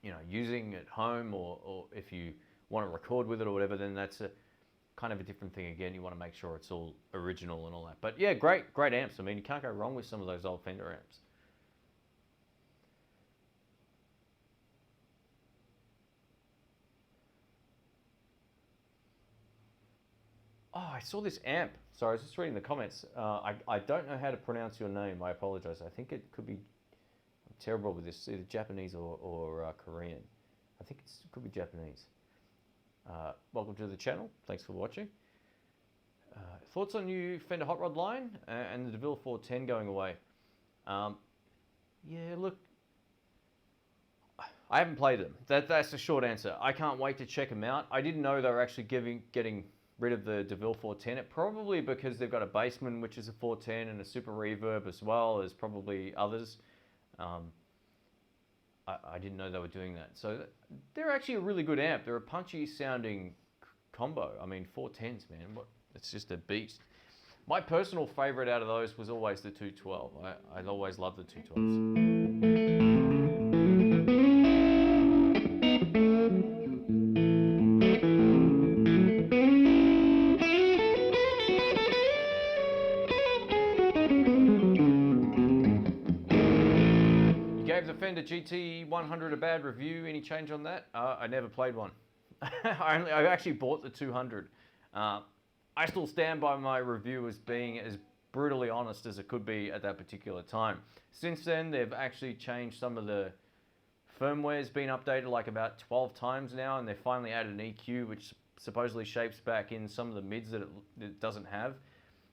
you know, using at home, or if you want to record with it or whatever, then that's a kind of a different thing again. You want to make sure it's all original and all that. But yeah, great amps. I mean, you can't go wrong with some of those old Fender amps. Oh, I saw this amp. Sorry, I was just reading the comments. I don't know how to pronounce your name. I apologize. I think it could be, I'm terrible with this, either Japanese or Korean. I think it could be Japanese. Welcome to the channel. Thanks for watching. Thoughts on new Fender Hot Rod line and the DeVille 410 going away? Yeah, look, I haven't played them. That's the short answer. I can't wait to check them out. I didn't know they were actually getting rid of the DeVille 410. It probably because they've got a Bassman, which is a 410, and a Super Reverb as well as probably others. I didn't know they were doing that. So they're actually a really good amp. They're a punchy sounding combo. I mean, 410s, man. It's just a beast. My personal favorite out of those was always the 212. I always loved the 212s. Fender GT 100 a bad review. Any change on that? I never played one. I actually bought the 200. I still stand by my review as being as brutally honest as it could be at that particular time. Since then, they've actually changed some of the firmware's been updated like about 12 times now, and they finally added an EQ, which supposedly shapes back in some of the mids that it doesn't have.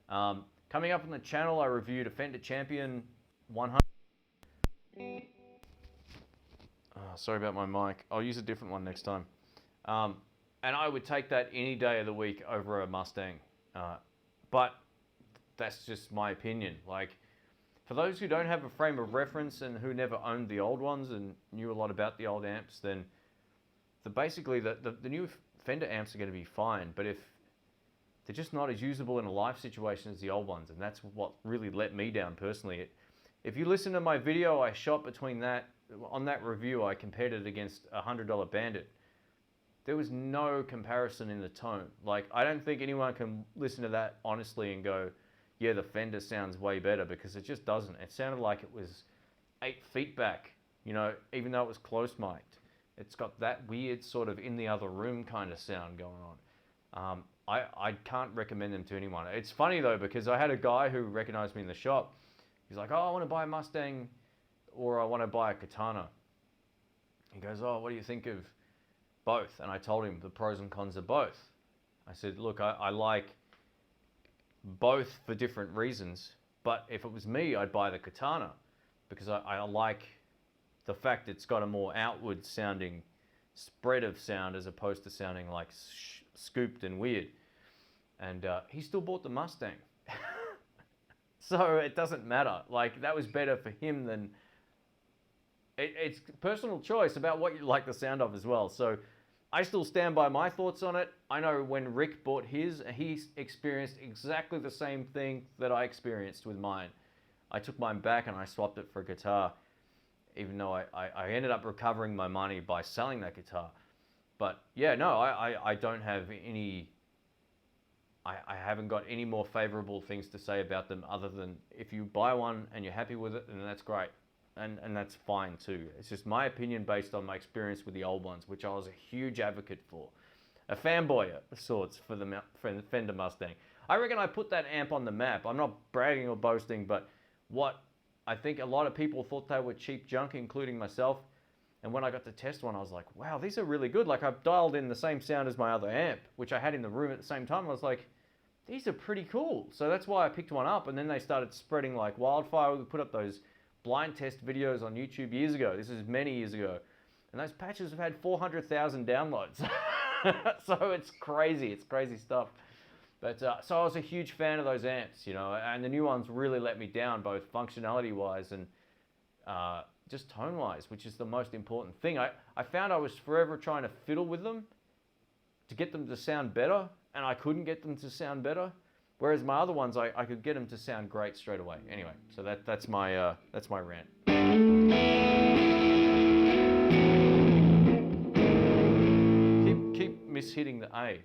Coming up on the channel, I reviewed a Fender Champion 100. Sorry about my mic. I'll use a different one next time. And I would take that any day of the week over a Mustang. But that's just my opinion. Like, for those who don't have a frame of reference and who never owned the old ones and knew a lot about the old amps, then basically the new Fender amps are going to be fine. But if they're just not as usable in a live situation as the old ones, and that's what really let me down personally. If you listen to my video I shot between that, on that review I compared it against a $100 Bandit. There was no comparison in the tone. Like, I don't think anyone can listen to that honestly and go, yeah, the Fender sounds way better, because it just doesn't. It sounded like it was 8 feet back, you know, even though it was close mic'd. It's got that weird sort of in the other room kind of sound going on. I can't recommend them to anyone. It's funny though, because I had a guy who recognized me in the shop. He's like, oh, I want to buy a Mustang, or I want to buy a Katana. He goes, oh, what do you think of both? And I told him the pros and cons of both. I said, look, I like both for different reasons, but if it was me, I'd buy the Katana, because I like the fact it's got a more outward sounding spread of sound as opposed to sounding like scooped and weird. And he still bought the Mustang. So it doesn't matter. Like, that was better for him than... It's personal choice about what you like the sound of as well. So I still stand by my thoughts on it. I know when Rick bought his, he experienced exactly the same thing that I experienced with mine. I took mine back and I swapped it for a guitar, even though I ended up recovering my money by selling that guitar. But yeah, no, I don't have any... I haven't got any more favorable things to say about them, other than if you buy one and you're happy with it, then that's great. And that's fine too. It's just my opinion based on my experience with the old ones, which I was a huge advocate for. A fanboy of sorts for the Fender Mustang. I reckon I put that amp on the map. I'm not bragging or boasting, but what I think a lot of people thought they were cheap junk, including myself. And when I got to test one, I was like, wow, these are really good. Like, I've dialed in the same sound as my other amp, which I had in the room at the same time. I was like, these are pretty cool. So that's why I picked one up. And then they started spreading like wildfire. We put up those blind test videos on YouTube years ago. This is many years ago. And those patches have had 400,000 downloads. So it's crazy. It's crazy stuff. But so I was a huge fan of those amps, you know, and the new ones really let me down, both functionality-wise and just tone-wise, which is the most important thing. I found I was forever trying to fiddle with them to get them to sound better, and I couldn't get them to sound better. Whereas my other ones, I could get them to sound great straight away. Anyway, so that's my rant. Keep mishitting the A.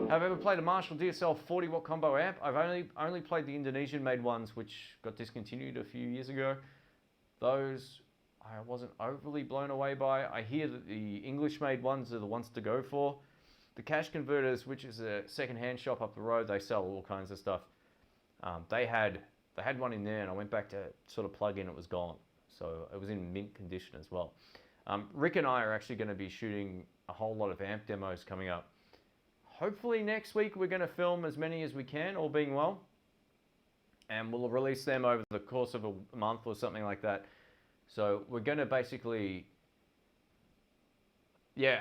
Have I ever played a Marshall DSL 40 watt combo amp? I've only played the Indonesian made ones, which got discontinued a few years ago. Those I wasn't overly blown away by. I hear that the English made ones are the ones to go for. The Cash Converters, which is a second-hand shop up the road, they sell all kinds of stuff. They had one in there, and I went back to sort of plug in, it was gone. So it was in mint condition as well. Rick and I are actually going to be shooting a whole lot of amp demos coming up. Hopefully next week we're going to film as many as we can, all being well. And we'll release them over the course of a month or something like that. So we're going to basically... Yeah,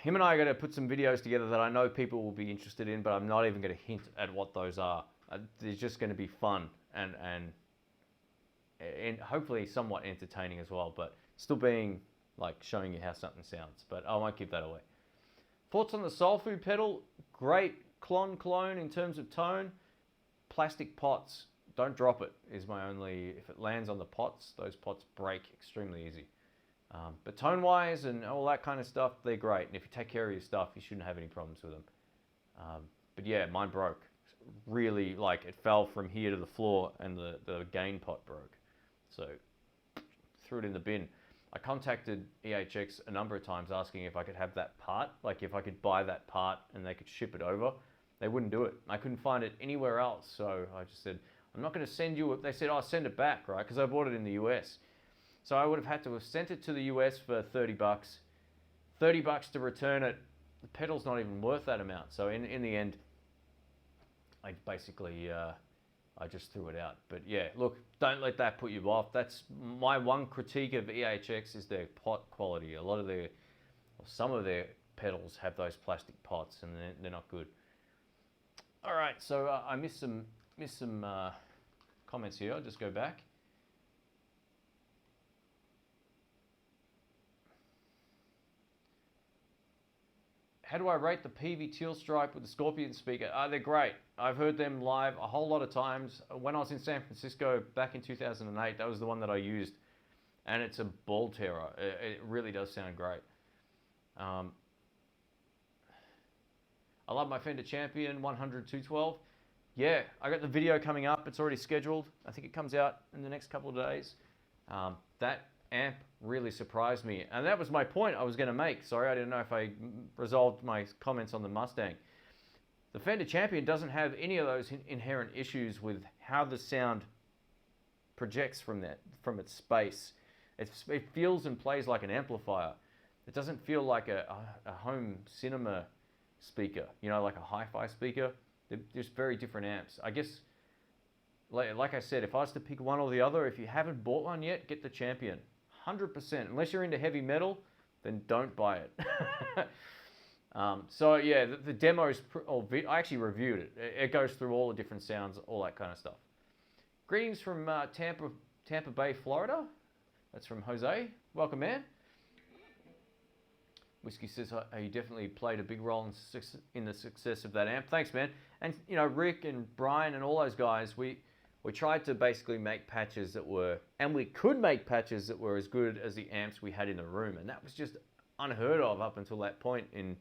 him and I are going to put some videos together that I know people will be interested in, but I'm not even going to hint at what those are. They're just going to be fun and hopefully somewhat entertaining as well, but still being like showing you how something sounds. But I won't give that away. Thoughts on the Soul Food pedal? Great clone in terms of tone. Plastic pots, don't drop it is my only... If it lands on the pots, those pots break extremely easy. But tone-wise and all that kind of stuff, they're great. And if you take care of your stuff, you shouldn't have any problems with them. But yeah, mine broke. Really, like, it fell from here to the floor and the gain pot broke. So, threw it in the bin. I contacted EHX a number of times asking if I could have that part, like if I could buy that part and they could ship it over. They wouldn't do it. I couldn't find it anywhere else, so I just said, I'm not going to send you it. They said, oh, send it back, right? Because I bought it in the US. So I would have had to have sent it to the US for 30 bucks. 30 bucks to return it. The pedal's not even worth that amount. So in the end, I basically I just threw it out. But yeah, look, don't let that put you off. That's my one critique of EHX is their pot quality. A lot of their, or some of their pedals have those plastic pots, and they're not good. All right, so I missed some comments here. I'll just go back. How do I rate the PV Teal Stripe with the Scorpion speaker? They're great. I've heard them live a whole lot of times. When I was in San Francisco back in 2008, that was the one that I used. And it's a ball terror. It really does sound great. I love my Fender Champion 100-212. Yeah, I got the video coming up. It's already scheduled. I think it comes out in the next couple of days. That amp really surprised me, and that was my point I was going to make. Sorry, I didn't know if I resolved my comments on the Mustang. The Fender Champion doesn't have any of those inherent issues with how the sound projects from its space. It feels and plays like an amplifier. It doesn't feel like a home cinema speaker, you know, like a hi-fi speaker. They're just very different amps. I guess, like I said, if I was to pick one or the other, if you haven't bought one yet, get the Champion. 100%. Unless you're into heavy metal, then don't buy it. So yeah, the demo is, I actually reviewed it. It goes through all the different sounds, all that kind of stuff. Greetings from Tampa Bay, Florida. That's from Jose. Welcome, man. Whiskey says, you definitely played a big role in the success of that amp. Thanks, man. And you know, Rick and Brian and all those guys, we tried to basically make patches that were, and we could make patches that were as good as the amps we had in the room. And that was just unheard of up until that point in,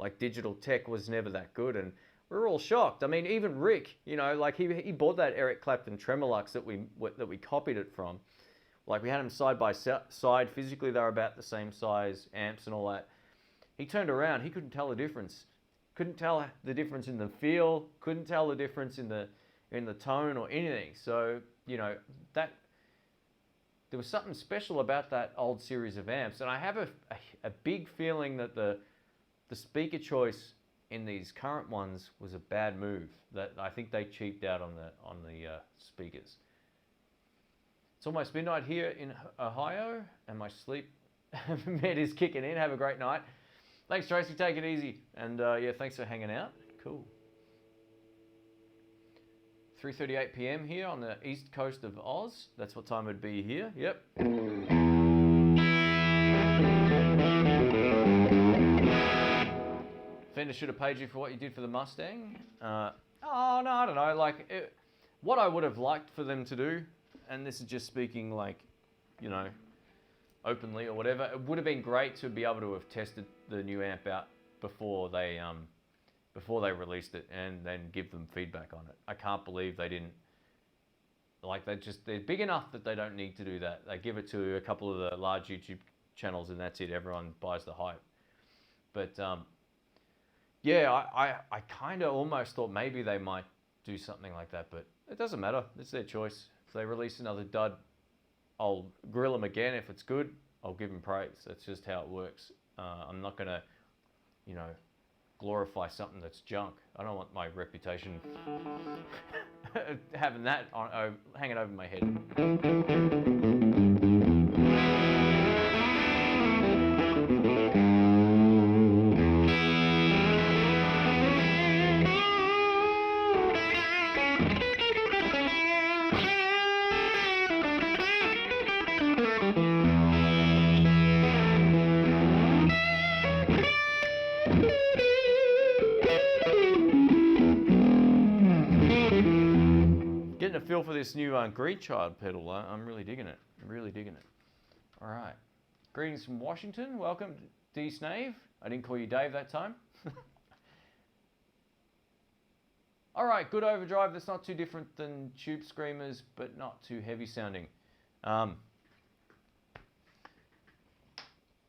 like, digital tech was never that good. And we were all shocked. I mean, even Rick, you know, like he bought that Eric Clapton Tremolux that we copied it from. Like, we had them side by side. Physically, they were about the same size, amps and all that. He turned around, he couldn't tell the difference. Couldn't tell the difference in the feel, couldn't tell the difference in the tone or anything. So, you know, that there was something special about that old series of amps. And I have a big feeling that the speaker choice in these current ones was a bad move. That I think they cheaped out on the speakers. It's almost midnight here in Ohio, and my sleep med is kicking in. Have a great night. Thanks, Tracy. Take it easy. And yeah, thanks for hanging out. Cool. 3:38 p.m. here on the east coast of Oz. That's what time it'd be here. Yep. Fender should have paid you for what you did for the Mustang. Oh, no, I don't know. Like, what I would have liked for them to do, and this is just speaking like, you know, openly or whatever, it would have been great to be able to have tested the new amp out before they released it and then give them feedback on it. I can't believe they didn't. Like, they're big enough that they don't need to do that. They give it to a couple of the large YouTube channels and that's it. Everyone buys the hype. But yeah, I kind of almost thought maybe they might do something like that, but it doesn't matter. It's their choice. If they release another dud, I'll grill them again. If it's good, I'll give them praise. That's just how it works. I'm not going to, you know, glorify something that's junk. I don't want my reputation having that hanging over my head. Getting a feel for this new Green Child pedal. I'm really digging it. I'm really digging it. All right. Greetings from Washington. Welcome, D. Snave. I didn't call you Dave that time. All right, good overdrive. That's not too different than Tube Screamers, but not too heavy sounding. I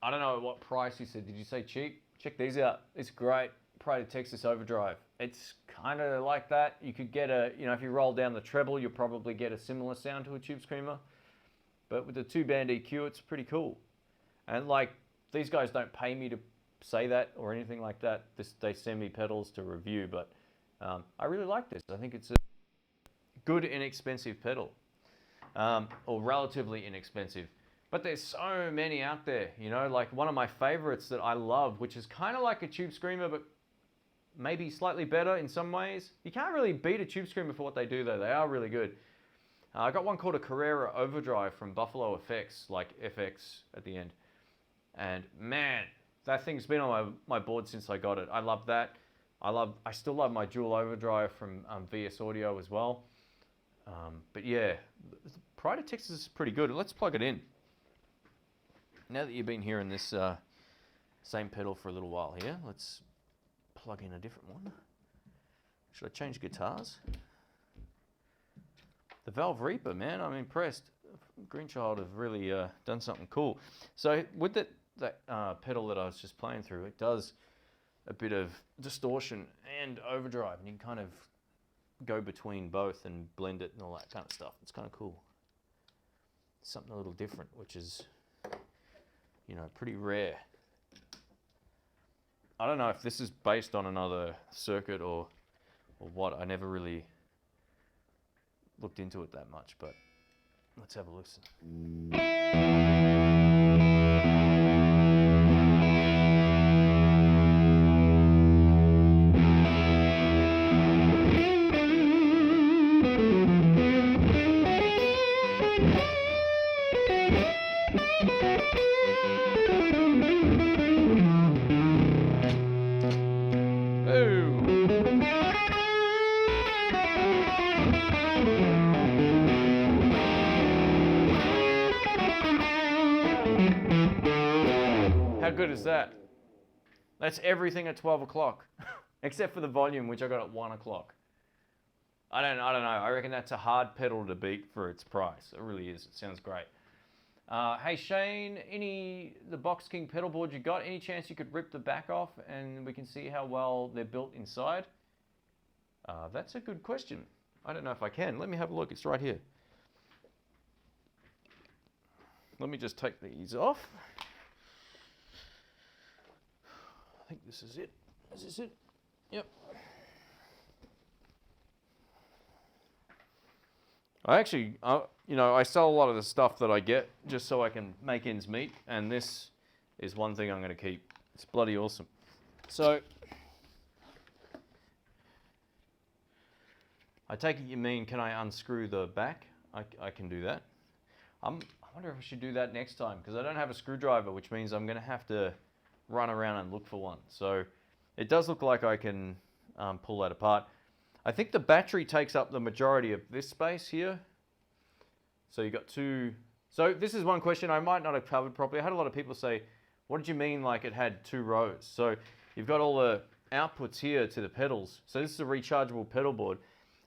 don't know what price you said. Did you say cheap? Check these out. It's great. Pride of Texas overdrive. It's kind of like that. You could get a, you know, if you roll down the treble, you'll probably get a similar sound to a Tube Screamer. But with the 2-band EQ, it's pretty cool. And like, these guys don't pay me to say that or anything like that. They send me pedals to review, but I really like this. I think it's a good inexpensive pedal, or relatively inexpensive. But there's so many out there, you know, like one of my favorites that I love, which is kind of like a Tube Screamer, but maybe slightly better in some ways. You can't really beat a Tube Screamer for what they do though. They are really good. I got one called a Carrera Overdrive from Buffalo Effects, like FX at the end. And man, that thing's been on my board since I got it. I love that. I still love my dual overdrive from VS Audio as well. But yeah, the Pride of Texas is pretty good. Let's plug it in. Now that you've been hearing this same pedal for a little while here, let's plug in a different one. Should I change guitars? The Valve Reaper, man, I'm impressed. Greenchild have really done something cool. So with that pedal that I was just playing through, it does a bit of distortion and overdrive, and you can kind of go between both and blend it and all that kind of stuff. It's kind of cool. Something a little different, which is, you know, pretty rare. I don't know if this is based on another circuit or what. I never really looked into it that much, but let's have a listen. How good is that? That's everything at 12 o'clock, except for the volume, which I got at 1 o'clock. I don't know. I reckon that's a hard pedal to beat for its price. It really is. It sounds great. Hey Shane, the Box King pedal board you got, any chance you could rip the back off and we can see how well they're built inside? That's a good question. I don't know if I can. Let me have a look. It's right here. Let me just take these off. I think this is it. Is this it? Yep. I actually, you know, I sell a lot of the stuff that I get just so I can make ends meet, and this is one thing I'm going to keep. It's bloody awesome. So, I take it you mean, can I unscrew the back? I can do that. I wonder if I should do that next time, because I don't have a screwdriver, which means I'm going to have to run around and look for one. So it does look like I can pull that apart. I think the battery takes up the majority of this space here. So you got two. So this is one question I might not have covered properly. I had a lot of people say, what did you mean like it had two rows? So you've got all the outputs here to the pedals. So this is a rechargeable pedal board,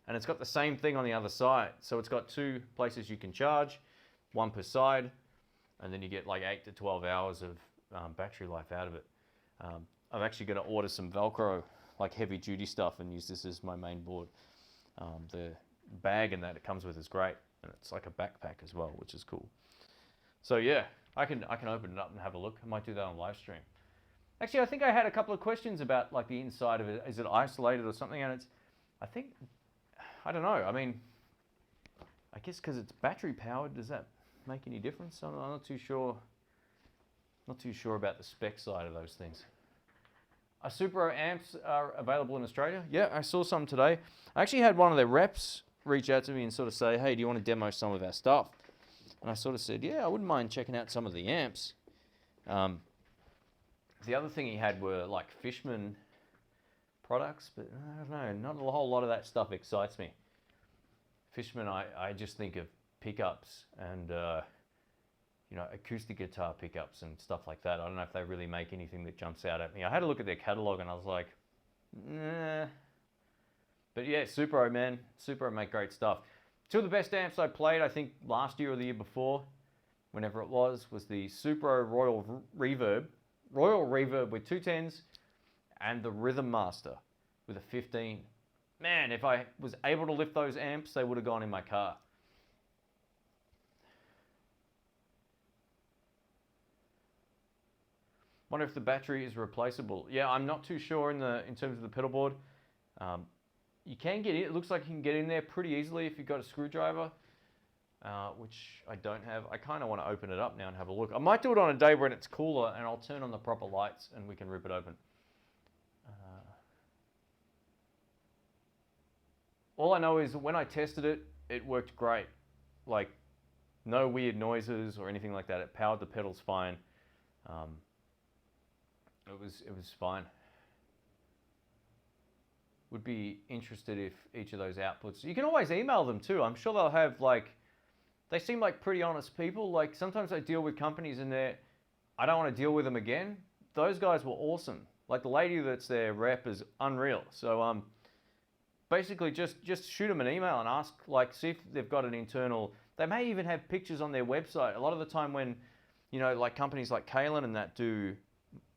and it's got the same thing on the other side. So it's got two places you can charge, one per side, and then you get like 8 to 12 hours of battery life out of it. I'm actually going to order some Velcro, like heavy duty stuff, and use this as my main board. The bag and that it comes with is great, and it's like a backpack as well, which is cool. So yeah, I can open it up and have a look. I might do that on Livestream. Actually, I think I had a couple of questions about like the inside of it. Is it isolated or something? And I don't know. I mean, I guess because it's battery powered, does that make any difference? I'm not too sure. Not too sure about the spec side of those things. Are Super amps are available in Australia? Yeah, I saw some today. I actually had one of their reps reach out to me and sort of say, hey, do you want to demo some of our stuff? And I sort of said, yeah, I wouldn't mind checking out some of the amps. The other thing he had were like Fishman products, but I don't know, not a whole lot of that stuff excites me. Fishman, I just think of pickups and you know, acoustic guitar pickups and stuff like that. I don't know if they really make anything that jumps out at me. I had a look at their catalog and I was like, nah. But yeah, Super, man. Super make great stuff. Two of the best amps I played, I think last year or the year before, whenever it was the Super Royal Reverb with 210s and the Rhythm Master with a 15. Man, if I was able to lift those amps, they would have gone in my car. Wonder if the battery is replaceable. Yeah, I'm not too sure in terms of the pedal board. you can get in. It looks like you can get in there pretty easily if you've got a screwdriver, which I don't have. I kind of want to open it up now and have a look. I might do it on a day when it's cooler, and I'll turn on the proper lights and we can rip it open. All I know is when I tested it, it worked great. Like, no weird noises or anything like that. It powered the pedals fine. It was fine. Would be interested if each of those outputs. You can always email them too. I'm sure they'll have like. They seem like pretty honest people. Like sometimes I deal with companies and I don't want to deal with them again. Those guys were awesome. Like the lady that's their rep is unreal. So basically just shoot them an email and ask, like, see if they've got an internal. They may even have pictures on their website. A lot of the time when, you know, like companies like Kalen and that do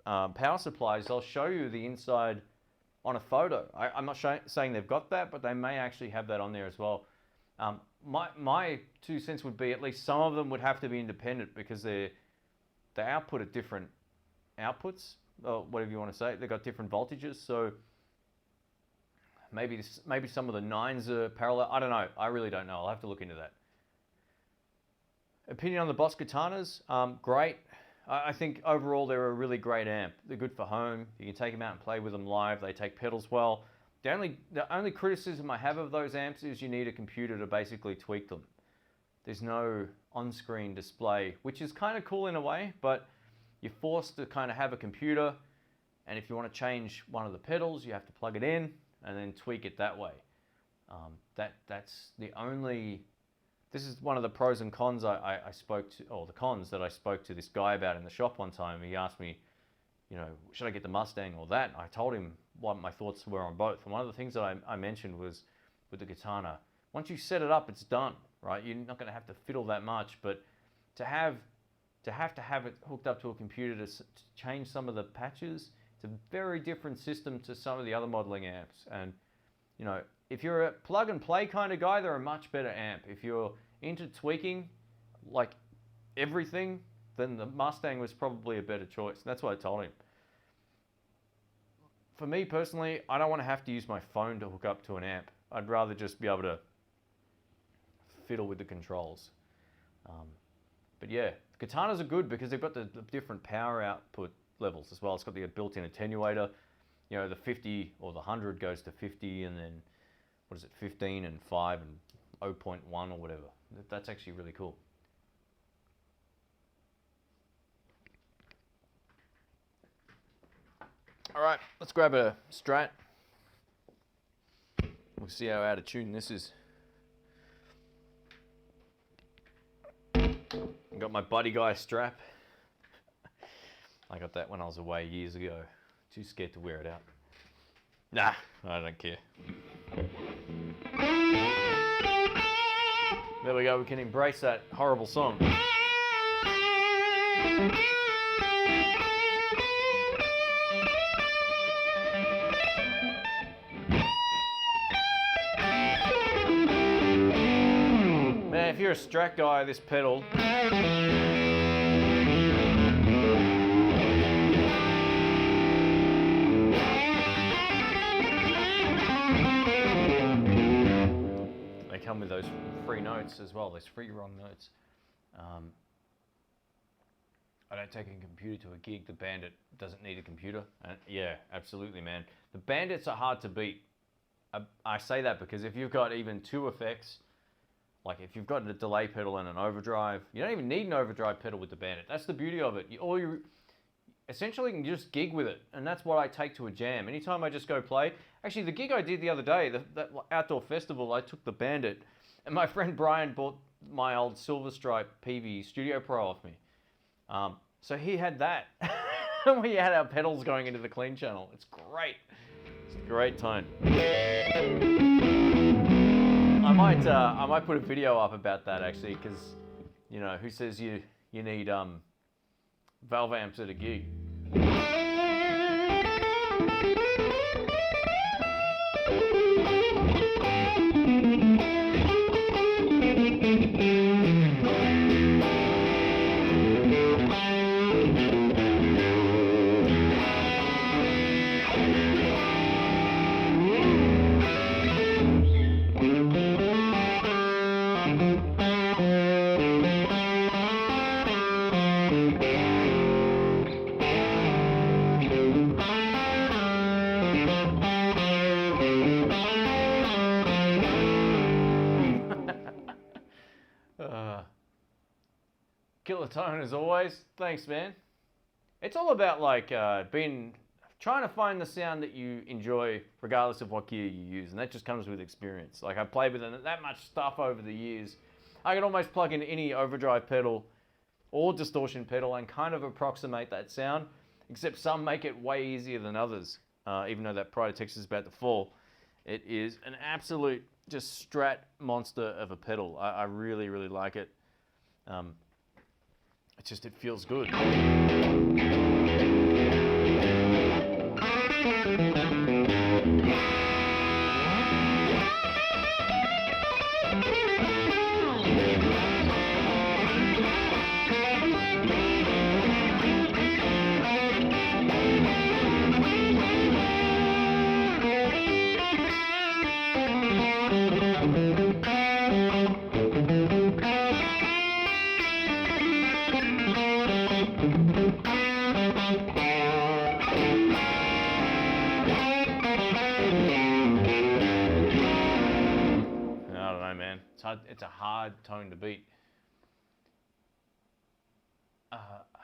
power supplies, they'll show you the inside on a photo. I'm not saying they've got that, but they may actually have that on there as well. My 2 cents would be at least some of them would have to be independent because they output at different outputs, or whatever you want to say. They've got different voltages, so maybe some of the 9s are parallel. I don't know. I really don't know. I'll have to look into that. Opinion on the Boss Katanas? Great. I think overall they're a really great amp. They're good for home. You can take them out and play with them live. They take pedals well. The only criticism I have of those amps is you need a computer to basically tweak them. There's no on-screen display, which is kind of cool in a way, but you're forced to kind of have a computer, and if you want to change one of the pedals, you have to plug it in and then tweak it that way. That's the only. This is one of the pros and cons I spoke to, or the cons that I spoke to this guy about in the shop one time. He asked me, you know, should I get the Mustang or that? I told him what my thoughts were on both. And one of the things that I mentioned was with the Katana, once you set it up, it's done, right? You're not going to have to fiddle that much, but to have it hooked up to a computer to change some of the patches, it's a very different system to some of the other modeling amps. And, you know, if you're a plug and play kind of guy, they're a much better amp. If you're into tweaking, like everything, then the Mustang was probably a better choice. And that's what I told him. For me personally, I don't want to have to use my phone to hook up to an amp. I'd rather just be able to fiddle with the controls. But yeah, the Katanas are good because they've got the different power output levels as well. It's got the built-in attenuator. You know, the 50 or the 100 goes to 50, and then what is it, 15 and 5 and 0.1 or whatever. That's actually really cool. All right, let's grab a Strat. We'll see how out of tune this is. I got my buddy guy strap. I got that when I was away years ago. Too scared to wear it out. Nah, I don't care. There we go, we can embrace that horrible song. Man, if you're a Strat guy, this pedal. They come with those free notes as well, those free run notes. I don't take a computer to a gig. The Bandit doesn't need a computer. Yeah, absolutely, man. The Bandits are hard to beat. I say that because if you've got even 2 effects, like if you've got a delay pedal and an overdrive, you don't even need an overdrive pedal with the Bandit. That's the beauty of it. You essentially can just gig with it, and that's what I take to a jam. Anytime I just go play. Actually, the gig I did the other day, that outdoor festival, I took the Bandit, and my friend Brian bought my old Silver Stripe PV Studio Pro off me. So he had that. We had our pedals going into the clean channel. It's great. It's a great time. I might put a video up about that actually, because you know, who says you need valve amps at a gig? Killer tone as always. Thanks, man. It's all about like trying to find the sound that you enjoy regardless of what gear you use, and that just comes with experience. Like I've played with that much stuff over the years. I can almost plug in any overdrive pedal or distortion pedal and kind of approximate that sound, except some make it way easier than others. Even though that Pride of Texas is about to fall, it is an absolute just strat monster of a pedal. I really, really like it. It feels good. It's a hard tone to beat.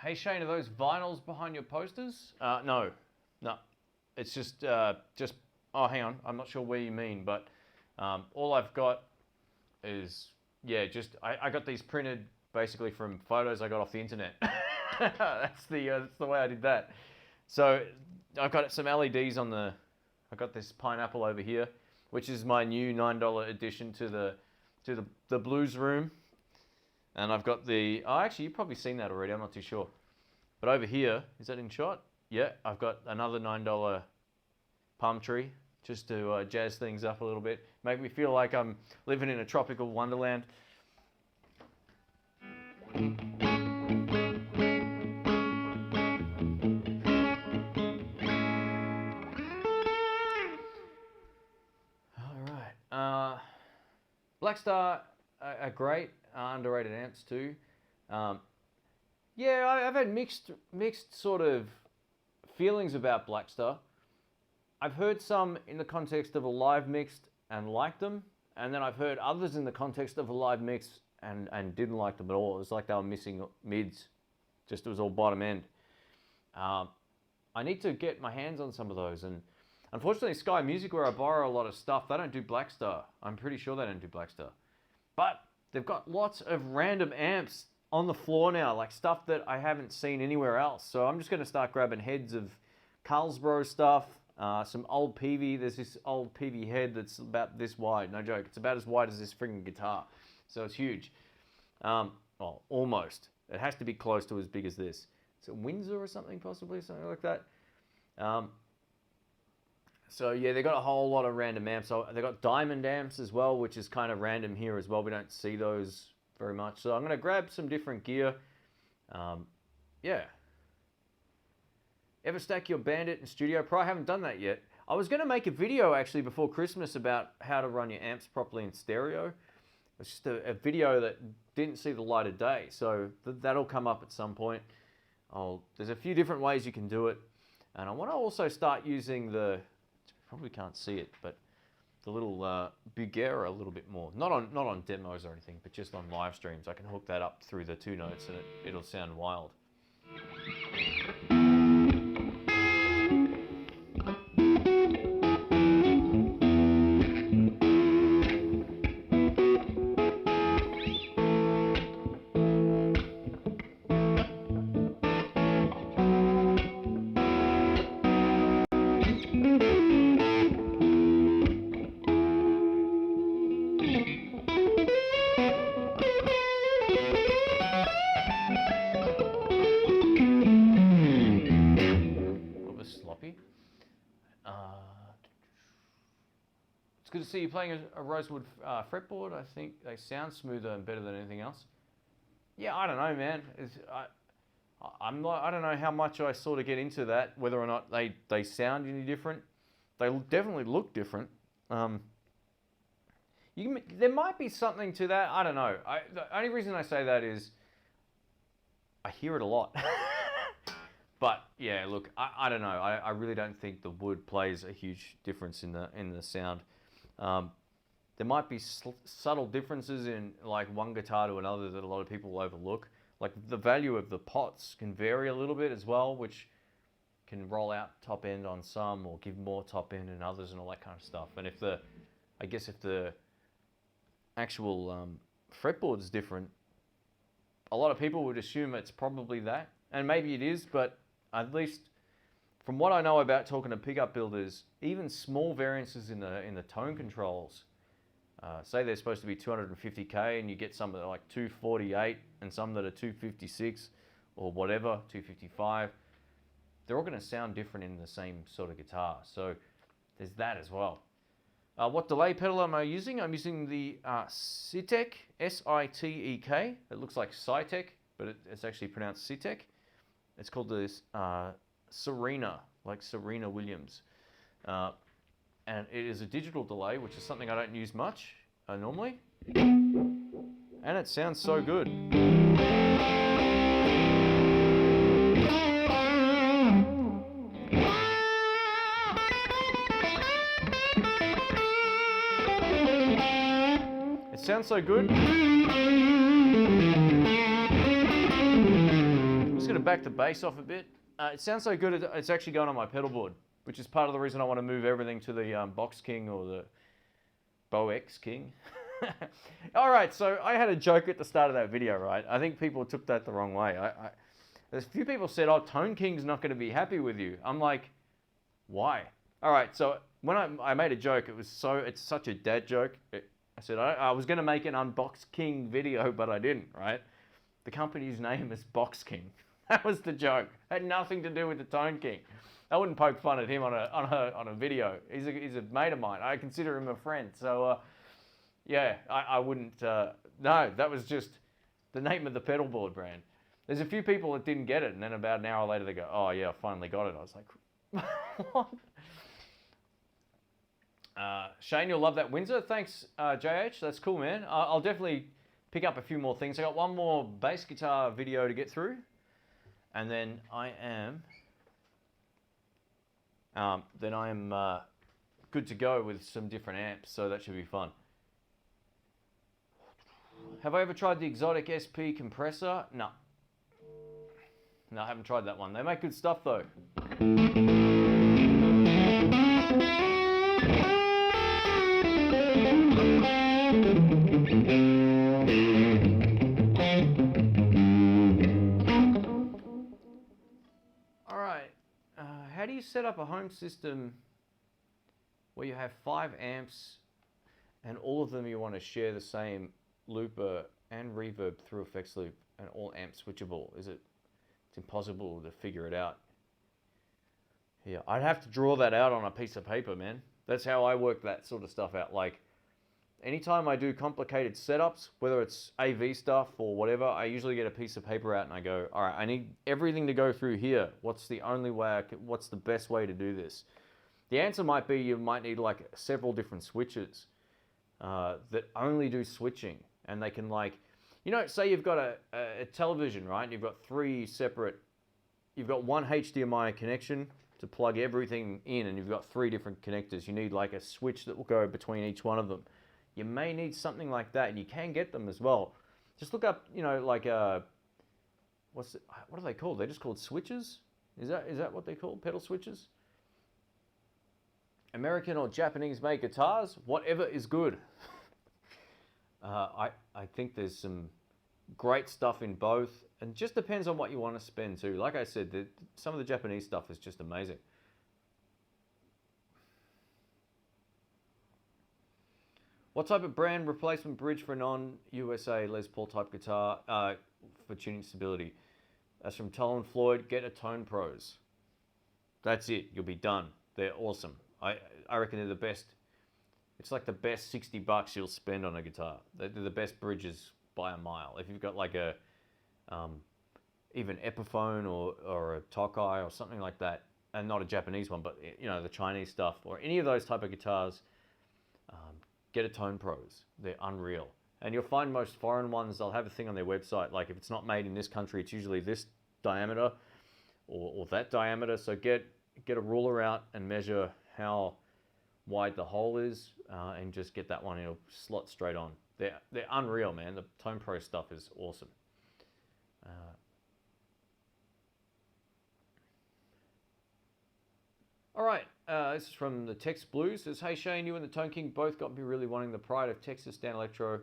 Hey Shane, are those vinyls behind your posters? No. It's just. Oh, hang on. I'm not sure where you mean, but all I've got is I got these printed basically from photos I got off the internet. That's the way I did that. So I've got some LEDs on the. I've got this pineapple over here, which is my new $9 addition to the blues room, and I've got the. Oh, actually, you've probably seen that already. I'm not too sure, but over here, is that in shot? Yeah, I've got another $9 palm tree just to jazz things up a little bit, make me feel like I'm living in a tropical wonderland. Blackstar are great, underrated amps too. Yeah, I've had mixed sort of feelings about Blackstar. I've heard some in the context of a live mix and liked them, and then I've heard others in the context of a live mix and didn't like them at all. It was like they were missing mids, just it was all bottom end. I need to get my hands on some of those, and unfortunately, Sky Music, where I borrow a lot of stuff, they don't do Blackstar. I'm pretty sure they don't do Blackstar. But they've got lots of random amps on the floor now, like stuff that I haven't seen anywhere else. So I'm just going to start grabbing heads of Carlsbro stuff, some old Peavey. There's this old Peavey head that's about this wide. No joke. It's about as wide as this freaking guitar. So it's huge. Well, almost. It has to be close to as big as this. It's a Windsor or something, possibly, something like that. So yeah, they got a whole lot of random amps. So they got diamond amps as well, which is kind of random here as well. We don't see those very much. So I'm going to grab some different gear. Yeah. Ever stack your Bandit in Studio Pro? I haven't done that yet. I was going to make a video actually before Christmas about how to run your amps properly in stereo. It's just a video that didn't see the light of day. So that'll come up at some point. There's a few different ways you can do it. And I want to also start using probably can't see it, but the little Bugera a little bit more. Not on demos or anything, but just on live streams. I can hook that up through the 2 notes and it'll sound wild. Good to see you playing a Rosewood fretboard. I think they sound smoother and better than anything else. Yeah, I don't know, man. I don't know how much I sort of get into that, whether or not they sound any different. They definitely look different. There might be something to that. I don't know. The only reason I say that is I hear it a lot. But yeah, look, I don't know. I really don't think the wood plays a huge difference in the sound. There might be subtle differences in like one guitar to another that a lot of people overlook. Like the value of the pots can vary a little bit as well, which can roll out top end on some or give more top end in others and all that kind of stuff. And if the actual fretboard's different, a lot of people would assume it's probably that, and maybe it is, but at least from what I know about talking to pickup builders, even small variances in the tone controls, say they're supposed to be 250k and you get some that are like 248 and some that are 256 or whatever, 255, they're all going to sound different in the same sort of guitar. So there's that as well. What delay pedal am I using? I'm using the Sitek, S-I-T-E-K. It looks like Sitek, but it's actually pronounced Sitek. It's called this Serena, like Serena Williams. And it is a digital delay, which is something I don't use much normally. And it sounds so good. It sounds so good. I'm just going to back the bass off a bit. It sounds so good, it's actually going on my pedalboard, which is part of the reason I want to move everything to the Box King or the Bo-X King. All right, so I had a joke at the start of that video, right? I think people took that the wrong way. There's a few people said, oh, Tone King's not going to be happy with you. I'm like, why? All right, so when I made a joke, it's such a dad joke. I said I was going to make an Unbox King video, but I didn't, right? The company's name is Box King. That was the joke. It had nothing to do with the Tone King. I wouldn't poke fun at him on a video. He's a mate of mine. I consider him a friend. So yeah, I wouldn't. No, that was just the name of the pedalboard brand. There's a few people that didn't get it, and then about an hour later they go, "Oh yeah, I finally got it." I was like, "What?" Shane, you'll love that Windsor. Thanks, JH. That's cool, man. I'll definitely pick up a few more things. I got one more bass guitar video to get through, and then I am good to go with some different amps. So that should be fun. Have I ever tried the Exotic SP compressor? No. No, I haven't tried that one. They make good stuff though. All right. How do you set up a home system where you have 5 amps and all of them you want to share the same looper and reverb through effects loop and all amp switchable? It's impossible to figure it out. Yeah, I'd have to draw that out on a piece of paper, man. That's how I work that sort of stuff out. Like, anytime I do complicated setups, whether it's AV stuff or whatever, I usually get a piece of paper out and I go, all right, I need everything to go through here. What's the only way what's the best way to do this? The answer might be you might need like several different switches that only do switching, and they can, like, you know, say you've got a television, right? And you've got 3 separate, you've got one HDMI connection to plug everything in, and you've got 3 different connectors. You need like a switch that will go between each one of them. You may need something like that, and you can get them as well. Just look up, you know, like what are they called? They're just called switches. Is that what they're called? Pedal switches? American or Japanese made guitars, whatever is good. I think there's some great stuff in both, and just depends on what you want to spend too. Like I said, some of the Japanese stuff is just amazing. What type of brand replacement bridge for a non-USA Les Paul type guitar for tuning stability? That's from Toll & Floyd. Get a Tone Pros. That's it. You'll be done. They're awesome. I reckon they're the best. It's like the best $60 you'll spend on a guitar. They're the best bridges by a mile. If you've got like a even Epiphone or a Tokai or something like that, and not a Japanese one, but you know, the Chinese stuff or any of those type of guitars, get a Tone Pros. They're unreal. And you'll find most foreign ones, they'll have a thing on their website, like if it's not made in this country, it's usually this diameter or that diameter. So get a ruler out and measure how wide the hole is, and just get that one, it'll slot straight on. They're unreal, man. The Tone Pro stuff is awesome. All right, this is from the Tex Blues. It says, hey Shane, you and the Tone King both got me really wanting the Pride of Texas Dan Electro.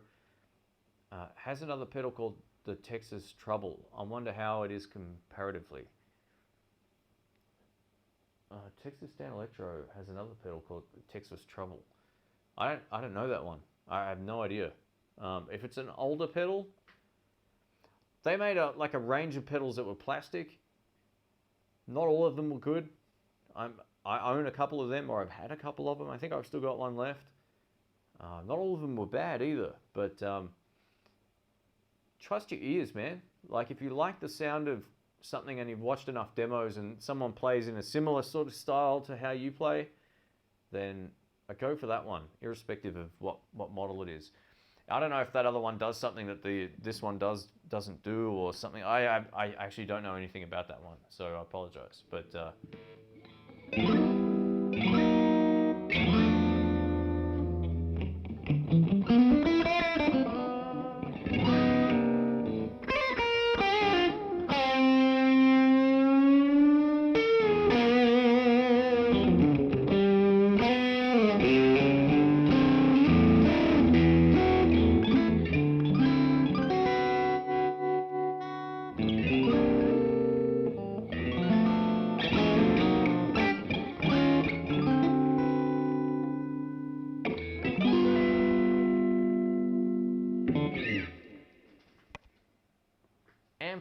Has another pedal called the Texas Trouble. I wonder how it is comparatively. Texas Dan Electro has another pedal called Texas Trouble. I don't know that one. I have no idea. If it's an older pedal, they made a range of pedals that were plastic. Not all of them were good. I own a couple of them, or I've had a couple of them. I think I've still got one left. Not all of them were bad either, but trust your ears, man. Like if you like the sound of something and you've watched enough demos and someone plays in a similar sort of style to how you play, then I go for that one, irrespective of what model it is. I don't know if that other one does something that this one doesn't do or something. I actually don't know anything about that one, so I apologize. But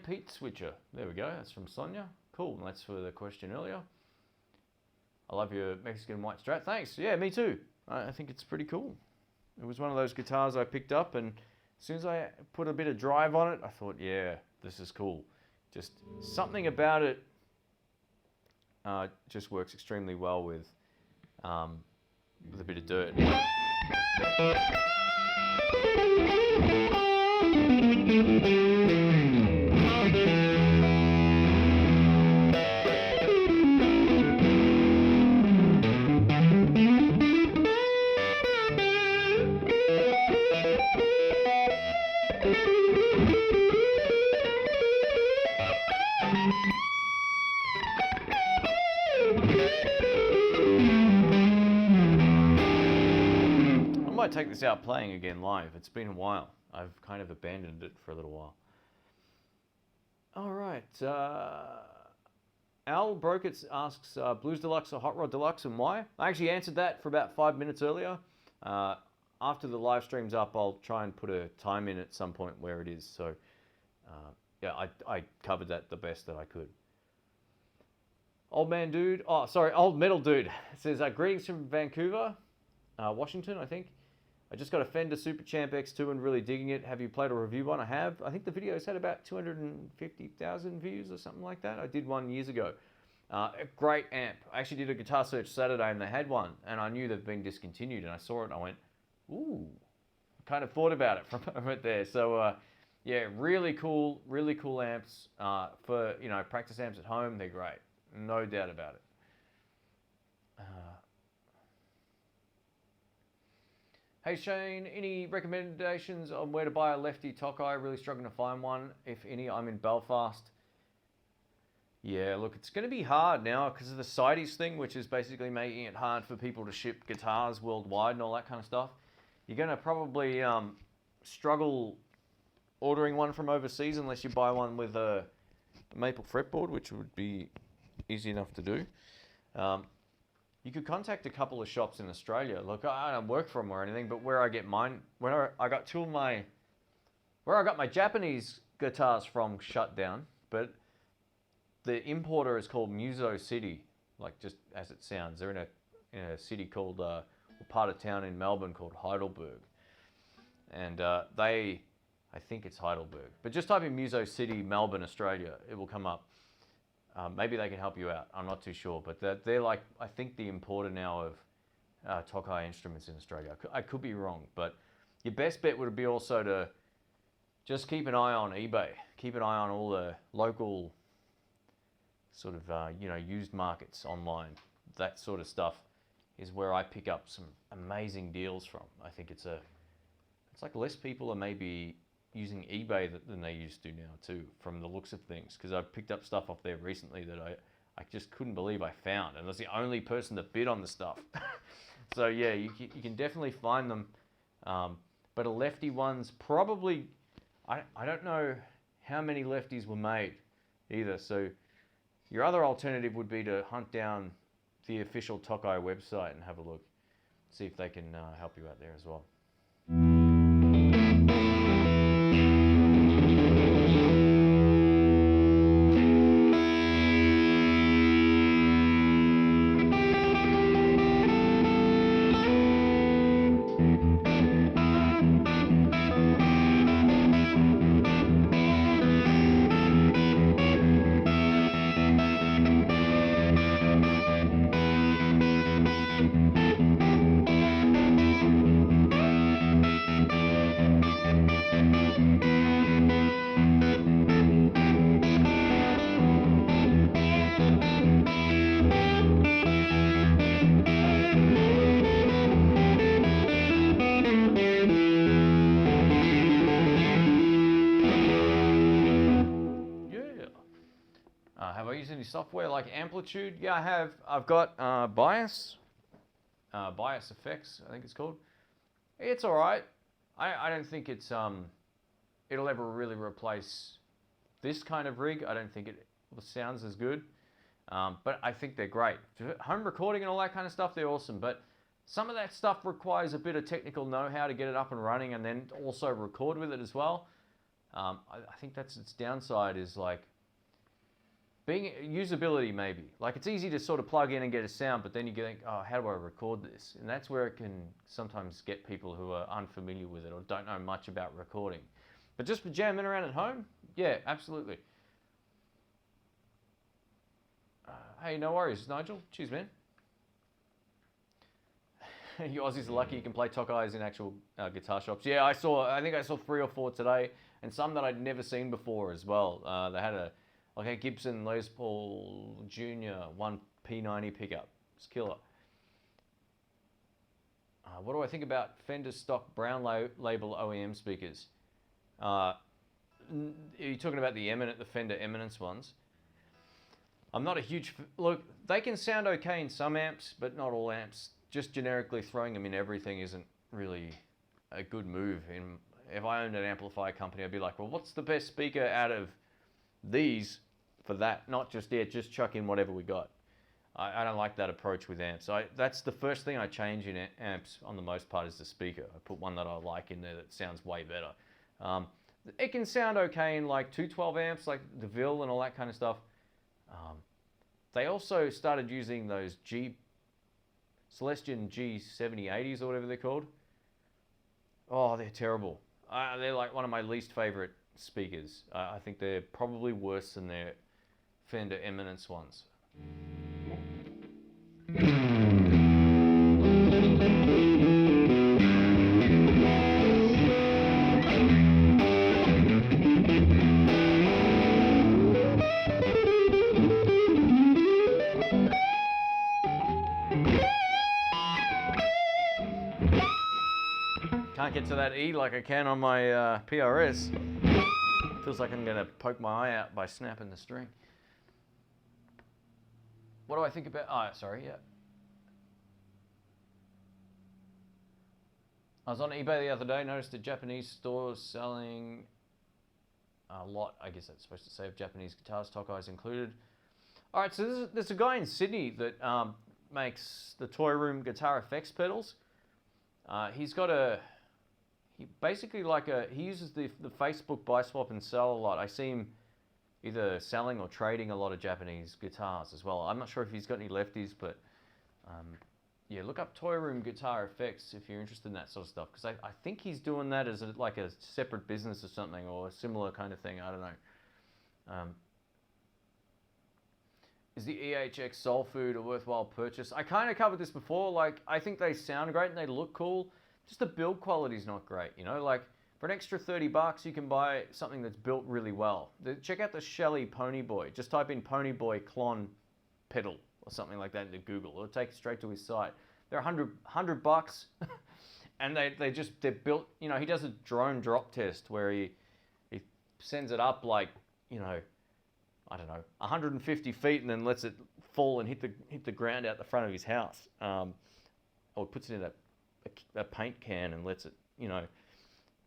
Pete Switcher. There we go. That's from Sonia. Cool. And that's for the question earlier. I love your Mexican white Strat. Thanks. Yeah, me too. I think it's pretty cool. It was one of those guitars I picked up, and as soon as I put a bit of drive on it, I thought, yeah, this is cool. Just something about it just works extremely well with a bit of dirt. Take this out playing again live. It's been a while. I've kind of abandoned it for a little while. All right. Al Brokitz asks, Blues Deluxe or Hot Rod Deluxe, and why? I actually answered that for about 5 minutes earlier. After the live stream's up, I'll try and put a time in at some point where it is. So, yeah, I covered that the best that I could. Old Man Dude, Old Metal Dude says, greetings from Vancouver, Washington, I think. I just got a Fender Super Champ X2 and really digging it. Have you played or reviewed one? I have. I think the video's had about 250,000 views or something like that. I did one years ago. A great amp. I actually did a Guitar Search Saturday and they had one, and I knew they'd been discontinued, and I saw it and I went, ooh. Kind of thought about it from a moment there. So yeah, really cool amps. For, you know, practice amps at home, they're great. No doubt about it. Hey Shane, any recommendations on where to buy a lefty Tokai? Really struggling to find one. If any, I'm in Belfast. Yeah, look, it's going to be hard now because of the CITES thing, which is basically making it hard for people to ship guitars worldwide and all that kind of stuff. You're going to probably struggle ordering one from overseas unless you buy one with a maple fretboard, which would be easy enough to do. You could contact a couple of shops in Australia. Look, I don't work for them or anything, but where I get mine, where I got my Japanese guitars from shut down, but the importer is called Muso City, like just as it sounds. They're in a city called, part of town in Melbourne called Heidelberg. And I think it's Heidelberg, but just type in Muso City, Melbourne, Australia, it will come up. Maybe they can help you out. I'm not too sure, but they're like, I think the importer now of Tokai instruments in Australia. I could be wrong, but your best bet would be also to just keep an eye on eBay. Keep an eye on all the local sort of used markets online. That sort of stuff is where I pick up some amazing deals from. I think it's like less people are maybe using eBay than they used to now too, from the looks of things, because I've picked up stuff off there recently that I just couldn't believe I found, and I was the only person that bid on the stuff. So yeah, you can definitely find them, but a lefty one's probably, I don't know how many lefties were made either, so your other alternative would be to hunt down the official Tokai website and have a look, see if they can help you out there as well. Have I used any software like Amplitude? Yeah, I have. I've got Bias Effects, I think it's called. It's all right. I don't think it's it'll ever really replace this kind of rig. I don't think it sounds as good, but I think they're great. Home recording and all that kind of stuff, they're awesome. But some of that stuff requires a bit of technical know-how to get it up and running, and then also record with it as well. I think that's its downside, is like being usability maybe. Like it's easy to sort of plug in and get a sound, but then you think, oh, how do I record this? And that's where it can sometimes get people who are unfamiliar with it or don't know much about recording. But just for jamming around at home, yeah, absolutely. Hey, no worries, Nigel. Cheers, man. You Aussies are lucky you can play Tokais in actual guitar shops. Yeah, I think I saw 3 or 4 today, and some that I'd never seen before as well. They had a Gibson Les Paul Jr. 1P90 pickup. It's killer. What do I think about Fender stock brown label OEM speakers? Are you talking about the Fender Eminence ones? I'm not a huge... Look, they can sound okay in some amps, but not all amps. Just generically throwing them in everything isn't really a good move. If I owned an amplifier company, I'd be like, well, what's the best speaker out of these for that? Not just, just chuck in whatever we got. I don't like that approach with amps. That's the first thing I change in amps on the most part, is the speaker. I put one that I like in there that sounds way better. It can sound okay in like 212 amps, like the Ville and all that kind of stuff. They also started using those Celestion G7080s or whatever they're called. Oh, they're terrible. They're like one of my least favorite speakers. I think they're probably worse than their Fender Eminence ones. Can't get to that E like I can on my PRS. Feels like I'm going to poke my eye out by snapping the string. What do I think about... Oh, sorry, yeah. I was on eBay the other day, noticed a Japanese store selling a lot, I guess that's supposed to say, of Japanese guitars, Tokais included. All right, so there's a guy in Sydney that makes the Toy Room guitar effects pedals. He's got he uses the Facebook buy, swap and sell a lot. I see him either selling or trading a lot of Japanese guitars as well. I'm not sure if he's got any lefties, but yeah, look up Toy Room Guitar Effects if you're interested in that sort of stuff, because I think he's doing that as like a separate business or something, or a similar kind of thing. I don't know. Is the EHX Soul Food a worthwhile purchase? I kind of covered this before. Like, I think they sound great and they look cool. Just the build quality is not great, you know? Like, for an extra 30 bucks, you can buy something that's built really well. Check out the Shelly Ponyboy. Just type in Ponyboy Clon pedal or something like that into Google. It'll take you straight to his site. They're 100 bucks, and they're built. You know, he does a drone drop test where he sends it up like, you know, I don't know, 150 feet, and then lets it fall and hit the ground out the front of his house, or puts it in a paint can and lets it, you know,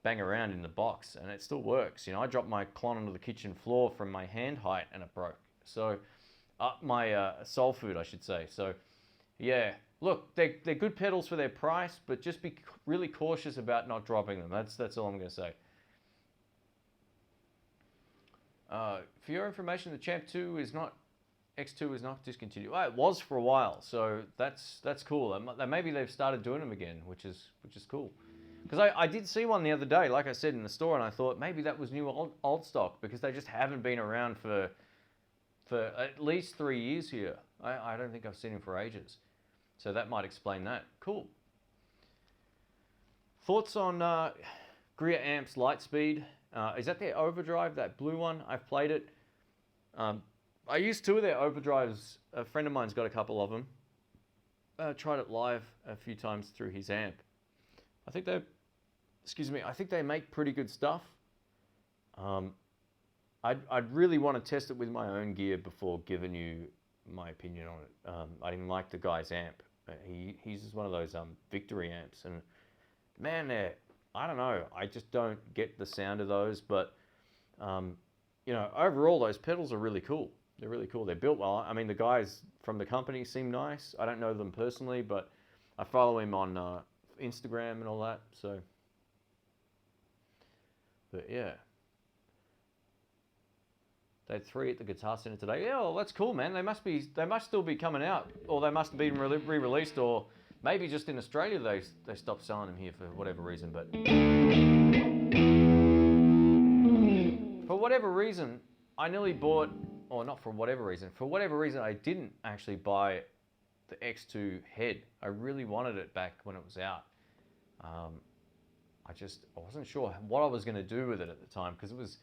bang around in the box, and it still works. You know, I dropped my Clon onto the kitchen floor from my hand height, and it broke. So, my Soul Food, I should say. So, yeah, look, they're good pedals for their price, but just be really cautious about not dropping them. That's all I'm going to say. For your information, the Champ 2 is not, X2 is not discontinued. Well, it was for a while, so that's cool. Maybe they've started doing them again, which is cool. Because I did see one the other day, like I said, in the store, and I thought maybe that was new old stock, because they just haven't been around for at least 3 years here. I don't think I've seen them for ages. So that might explain that. Cool. Thoughts on Greer Amps Lightspeed? Is that their overdrive, that blue one? I've played it. I used 2 of their overdrives. A friend of mine's got a couple of them. Tried it live a few times through his amp. I think they make pretty good stuff. I'd really want to test it with my own gear before giving you my opinion on it. I didn't like the guy's amp. He uses one of those Victory amps, and man, I don't know. I just don't get the sound of those, but you know, overall, those pedals are really cool. They're really cool. They're built well. I mean, the guys from the company seem nice. I don't know them personally, but I follow him on Instagram and all that. So, but yeah, they had 3 at the Guitar Center today. Yeah, well, that's cool, man. They must still be coming out, or they must have been re-released, or maybe just in Australia they stopped selling them here for whatever reason. But for whatever reason, I nearly bought, or not for whatever reason, I didn't actually buy the X2 head. I really wanted it back when it was out. I wasn't sure what I was going to do with it at the time, because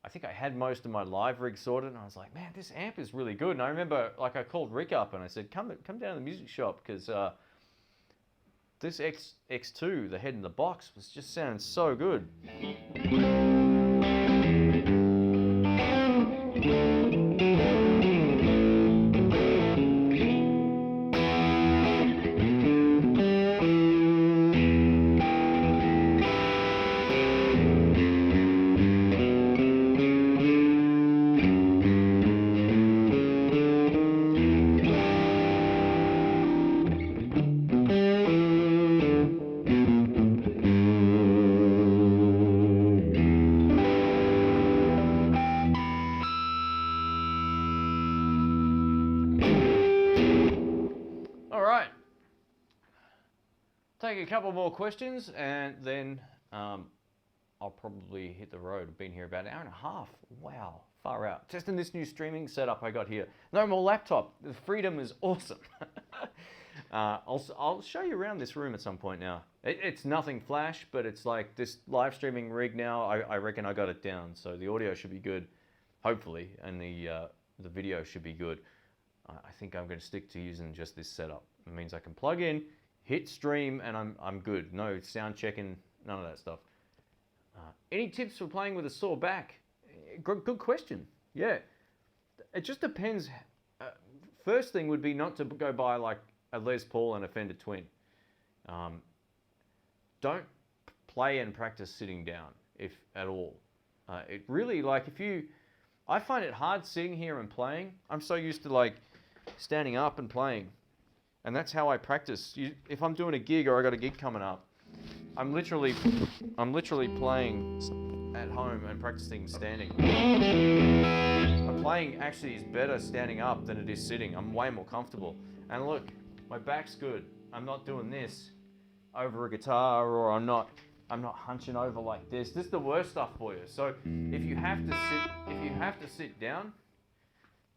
I think I had most of my live rig sorted, and I was like, man, this amp is really good. And I remember, like, I called Rick up and I said, come down to the music shop, because this X2, the head in the box, was just sounding so good. Take a couple more questions, and then I'll probably hit the road. I've been here about an hour and a half. Wow, far out. Testing this new streaming setup I got here. No more laptop. The freedom is awesome. I'll show you around this room at some point now. It's nothing flash, but it's like this live streaming rig now. I reckon I got it down, so the audio should be good, hopefully, and the video should be good. I think I'm going to stick to using just this setup. It means I can plug in, hit stream, and I'm good. No sound checking, none of that stuff. Any tips for playing with a sore back? Good question. Yeah, it just depends. First thing would be not to go buy like a Les Paul and a Fender Twin. Don't play and practice sitting down, if at all. It really, like, I find it hard sitting here and playing. I'm so used to like standing up and playing. And that's how I practice. If I'm doing a gig or I got a gig coming up, I'm literally playing at home and practicing standing. Playing actually is better standing up than it is sitting. I'm way more comfortable. And look, my back's good. I'm not doing this over a guitar, or I'm not hunching over like this. This is the worst stuff for you. So if you have to sit down,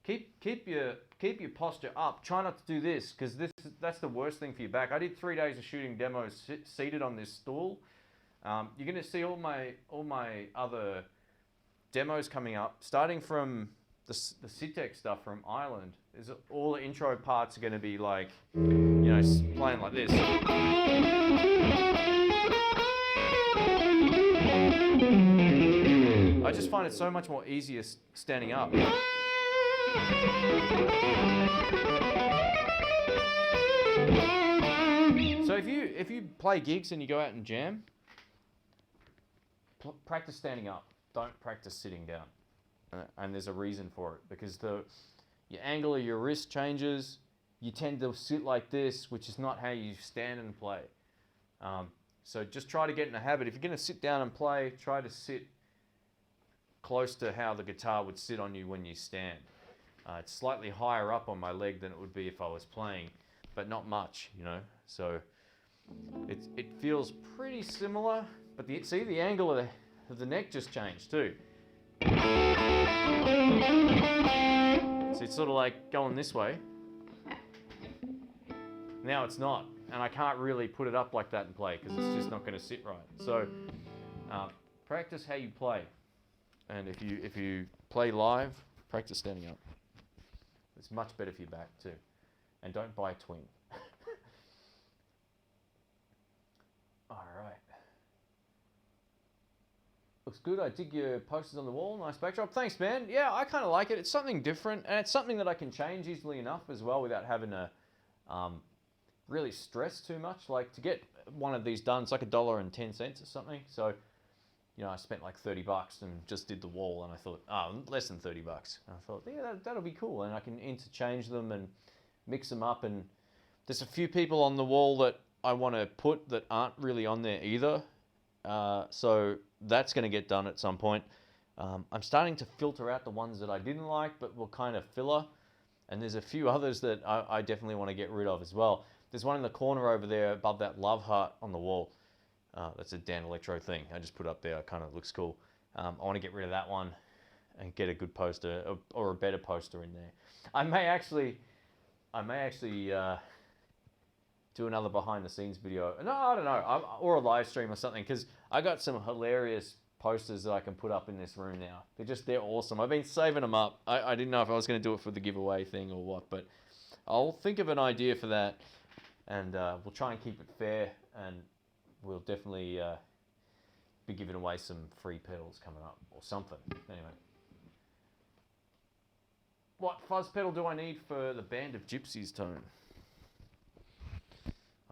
keep your keep your posture up. Try not to do this, because that's the worst thing for your back. I did 3 days of shooting demos seated on this stool. You're going to see all my other demos coming up, starting from the Citec stuff from Ireland. All the intro parts are going to be like, you know, playing like this. I just find it so much more easier standing up. So if you play gigs and you go out and jam, practice standing up. Don't practice sitting down. And there's a reason for it, because your angle of your wrist changes. You tend to sit like this, which is not how you stand and play. So just try to get in a habit. If you're going to sit down and play, try to sit close to how the guitar would sit on you when you stand. It's slightly higher up on my leg than it would be if I was playing, but not much, you know. So it feels pretty similar, but see the angle of the neck just changed too. So it's sort of like going this way. Now it's not, and I can't really put it up like that and play because it's just not going to sit right. So practice how you play, and if you play live, practice standing up. It's much better for your back too, and don't buy a twin. All right. Looks good. I dig your posters on the wall. Nice backdrop. Thanks, man. Yeah, I kind of like it. It's something different, and it's something that I can change easily enough as well without having to really stress too much. Like, to get one of these done, it's like $1.10 or something. So, you know, I spent like $30 and just did the wall, and I thought, less than $30. And I thought, yeah, that'll be cool, and I can interchange them and mix them up. And there's a few people on the wall that I want to put that aren't really on there either. So that's going to get done at some point. I'm starting to filter out the ones that I didn't like but were kind of filler, and there's a few others that I definitely want to get rid of as well. There's one in the corner over there above that love heart on the wall. That's a Dan Electro thing I just put up there. It kind of looks cool. I want to get rid of that one and get a good poster or a better poster in there. I may actually do another behind the scenes video. No, I don't know, or a live stream or something, because I got some hilarious posters that I can put up in this room now. They're awesome. I've been saving them up. I didn't know if I was going to do it for the giveaway thing or what, but I'll think of an idea for that, and we'll try and keep it fair, and we'll definitely be giving away some free pedals coming up or something. Anyway. What fuzz pedal do I need for the Band of Gypsies tone?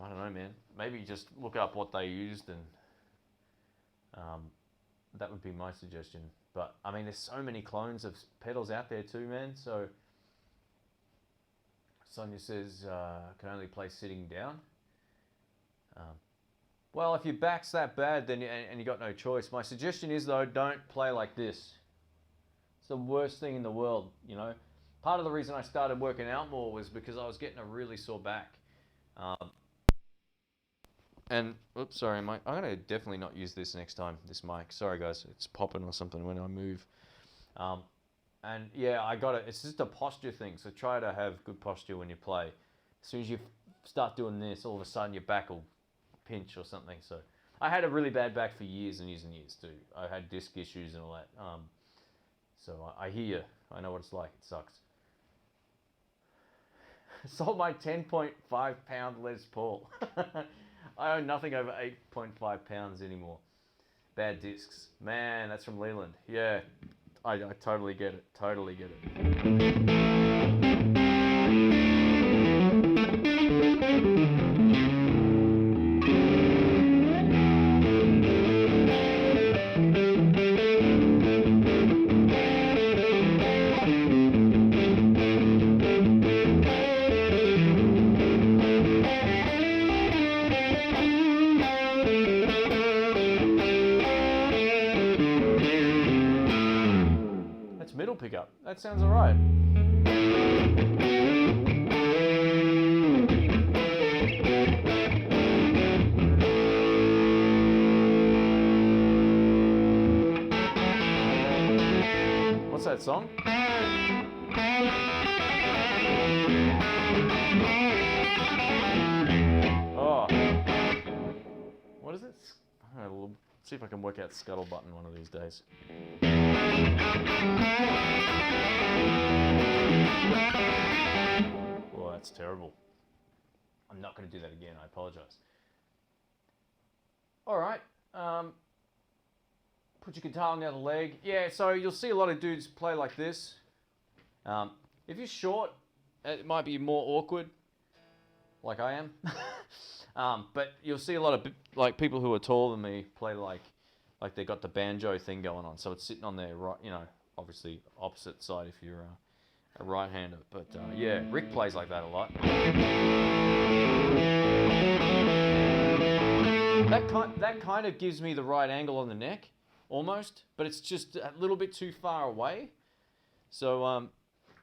I don't know, man. Maybe just look up what they used, and that would be my suggestion. But I mean, there's so many clones of pedals out there too, man. So Sonia says can only play sitting down. Well, if your back's that bad, then and you got no choice. My suggestion is though, don't play like this. It's the worst thing in the world, you know. Part of the reason I started working out more was because I was getting a really sore back. And, oops, sorry, Mike. I'm going to definitely not use this next time, this mic. Sorry, guys. It's popping or something when I move. And, yeah, I got it. It's just a posture thing, so try to have good posture when you play. As soon as you start doing this, all of a sudden your back will pinch or something. So I had a really bad back for years and years and years, too. I had disc issues and all that. So I hear you. I know what it's like. It sucks. Sold my 10.5 pound Les Paul. I own nothing over 8.5 pounds anymore. Bad discs. Man, that's from Leland. Yeah, I totally get it. Totally get it. Middle pickup. That sounds all right. What's that song? We'll see if I can work out scuttle button one of these days. Oh, that's terrible. I'm not going to do that again. I apologize. All right. Put your guitar on the other leg. Yeah, so you'll see a lot of dudes play like this. If you're short, it might be more awkward, like I am. But you'll see a lot of like people who are taller than me play like they got the banjo thing going on. So it's sitting on their right, obviously opposite side if you're a right-hander. But yeah, Rick plays like that a lot. That kind of gives me the right angle on the neck, almost, but it's just a little bit too far away. So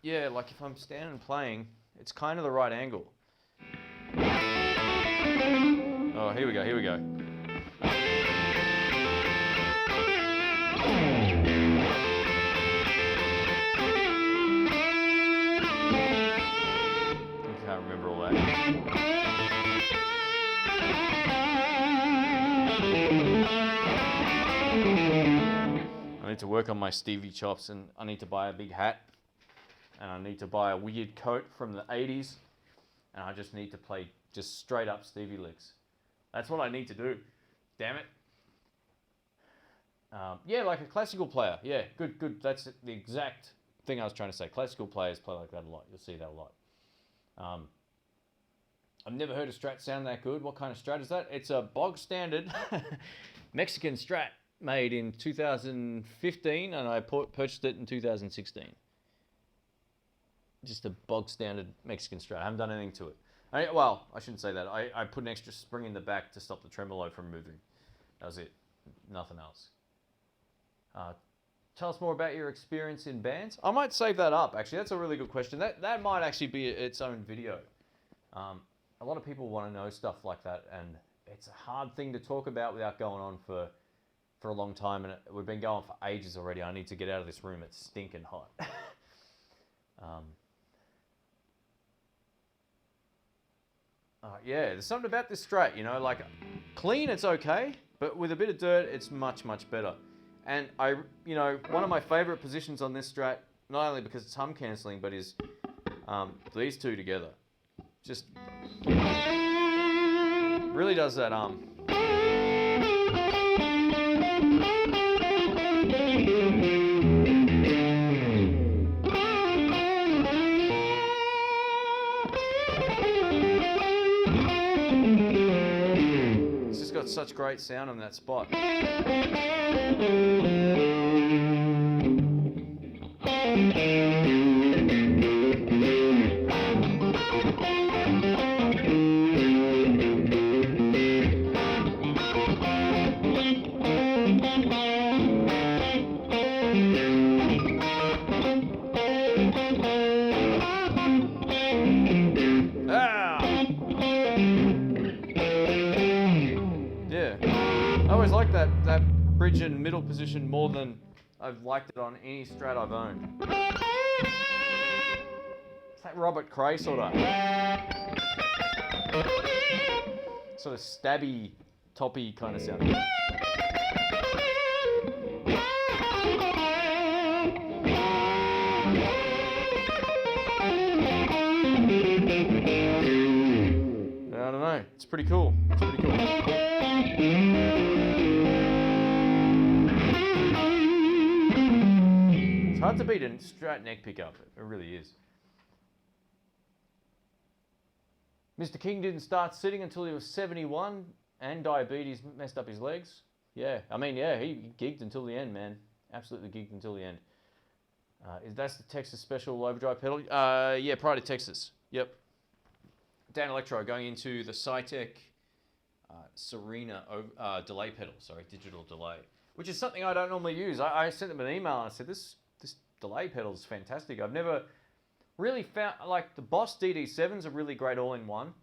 yeah, like if I'm standing and playing, it's kind of the right angle. Oh, here we go. I can't remember all that. I need to work on my Stevie chops, and I need to buy a big hat, and I need to buy a weird coat from the 80s, and I just need to play just straight up Stevie licks. That's what I need to do. Damn it. Yeah, like a classical player. Yeah, good. That's the exact thing I was trying to say. Classical players play like that a lot. You'll see that a lot. I've never heard a Strat sound that good. What kind of Strat is that? It's a bog standard Mexican Strat made in 2015, and I purchased it in 2016. Just a bog standard Mexican Strat. I haven't done anything to it. Well, I shouldn't say that. I put an extra spring in the back to stop the tremolo from moving. That was it. Nothing else. Tell us more about your experience in bands. I might save that up, actually. That's a really good question. That might actually be its own video. A lot of people want to know stuff like that, and it's a hard thing to talk about without going on for a long time, and we've been going for ages already. I need to get out of this room. It's stinking hot. Yeah, there's something about this Strat, like clean, it's okay, but with a bit of dirt, it's much, much better. And one of my favorite positions on this Strat, not only because it's hum cancelling, but is these two together. Just really does that It's just got such great sound on that spot. That bridge and middle position more than I've liked it on any Strat I've owned. It's that Robert Cray sort of stabby, toppy kind of sound. I don't know. It's pretty cool. It's hard to beat a Strat neck pickup. It really is. Mr. King didn't start sitting until he was 71, and diabetes messed up his legs. Yeah, he gigged until the end, man. Absolutely gigged until the end. That's the Texas Special overdrive pedal? Yeah, prior to Texas. Yep. Dan Electro going into the Cytec Serena delay pedal, digital delay, which is something I don't normally use. I sent them an email and I said, this delay pedal is fantastic. I've never really found, like the Boss DD7's a really great all-in-one,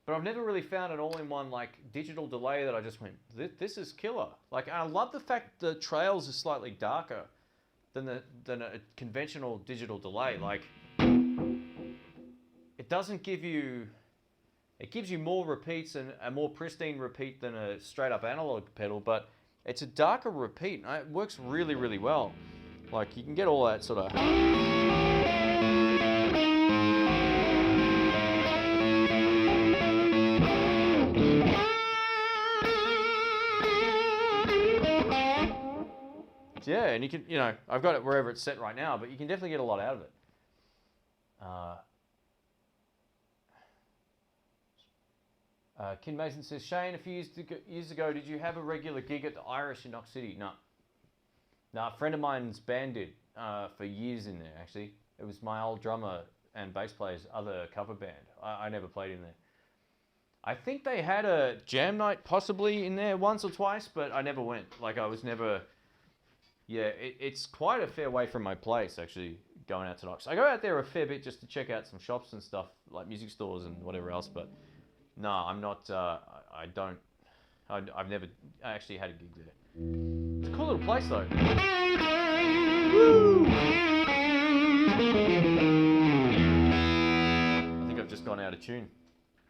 but I've never really found an all-in-one like digital delay that I just went, this is killer. Like, I love the fact the trails are slightly darker than a conventional digital delay. Like, it doesn't give you It gives you more repeats and a more pristine repeat than a straight up analog pedal, but it's a darker repeat. It works really, really well. Like you can get all that sort of... Yeah, and you can, you know, I've got it wherever it's set right now, but you can definitely get a lot out of it. Kin Mason says, Shane, a few years ago, did you have a regular gig at the Irish in Knox City? No. No, a friend of mine's band did for years in there, actually. It was my old drummer and bass player's other cover band. I never played in there. I think they had a jam night possibly in there once or twice, but I never went. Like, I was never... Yeah, it's quite a fair way from my place, actually, going out to Knox. I go out there a fair bit just to check out some shops and stuff, like music stores and whatever else, but no, I'm not, I've never actually had a gig there. It's a cool little place, though. Woo! I think I've just gone out of tune.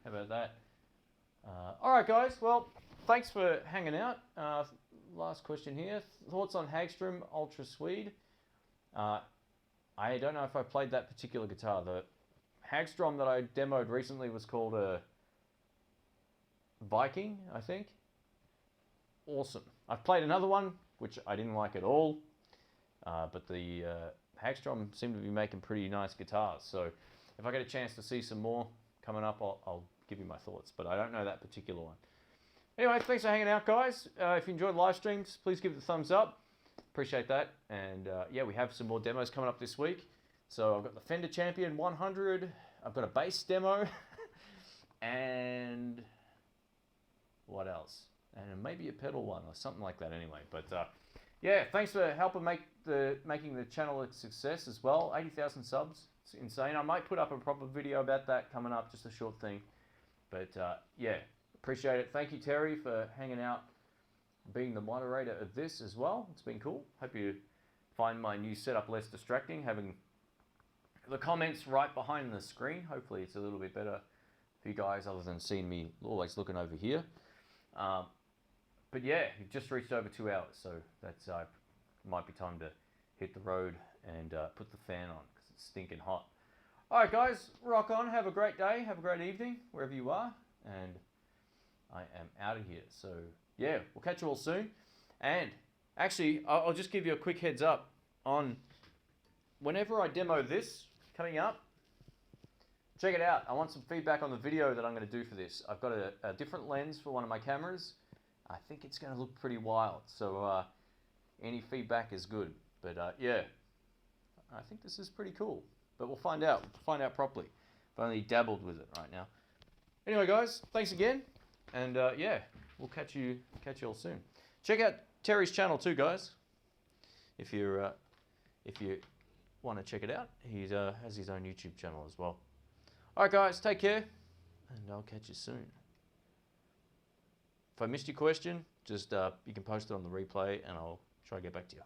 How about that? Alright, guys, well, thanks for hanging out. Last question here. Thoughts on Hagstrom Ultra Swede? I don't know if I played that particular guitar. The Hagstrom that I demoed recently was called a Viking, I think. Awesome. I've played another one, which I didn't like at all. But the Hagstrom seemed to be making pretty nice guitars. So if I get a chance to see some more coming up, I'll give you my thoughts. But I don't know that particular one. Anyway, thanks for hanging out, guys. If you enjoyed live streams, please give it a thumbs up. Appreciate that. And yeah, we have some more demos coming up this week. So I've got the Fender Champion 100. I've got a bass demo. And what else? And maybe a pedal one or something like that anyway. But yeah, thanks for helping making the channel a success as well. 80,000 subs. It's insane. I might put up a proper video about that coming up, just a short thing. But yeah. Appreciate it. Thank you, Terry, for hanging out, being the moderator of this as well. It's been cool. Hope you find my new setup less distracting, having the comments right behind the screen. Hopefully it's a little bit better for you guys other than seeing me always looking over here. But yeah, you've just reached over 2 hours, so that's might be time to hit the road and put the fan on because it's stinking hot. All right, guys, rock on. Have a great day. Have a great evening, wherever you are. And I am out of here. So yeah, we'll catch you all soon. And actually, I'll just give you a quick heads up on whenever I demo this coming up, check it out. I want some feedback on the video that I'm going to do for this. I've got a different lens for one of my cameras. I think it's going to look pretty wild. So any feedback is good. But yeah, I think this is pretty cool. But we'll find out. We'll find out properly. I've only dabbled with it right now. Anyway, guys, thanks again. And yeah, we'll catch you all soon. Check out Terry's channel too, guys. If you want to check it out, he has his own YouTube channel as well. All right, guys, take care, and I'll catch you soon. If I missed your question, just you can post it on the replay, and I'll try to get back to you.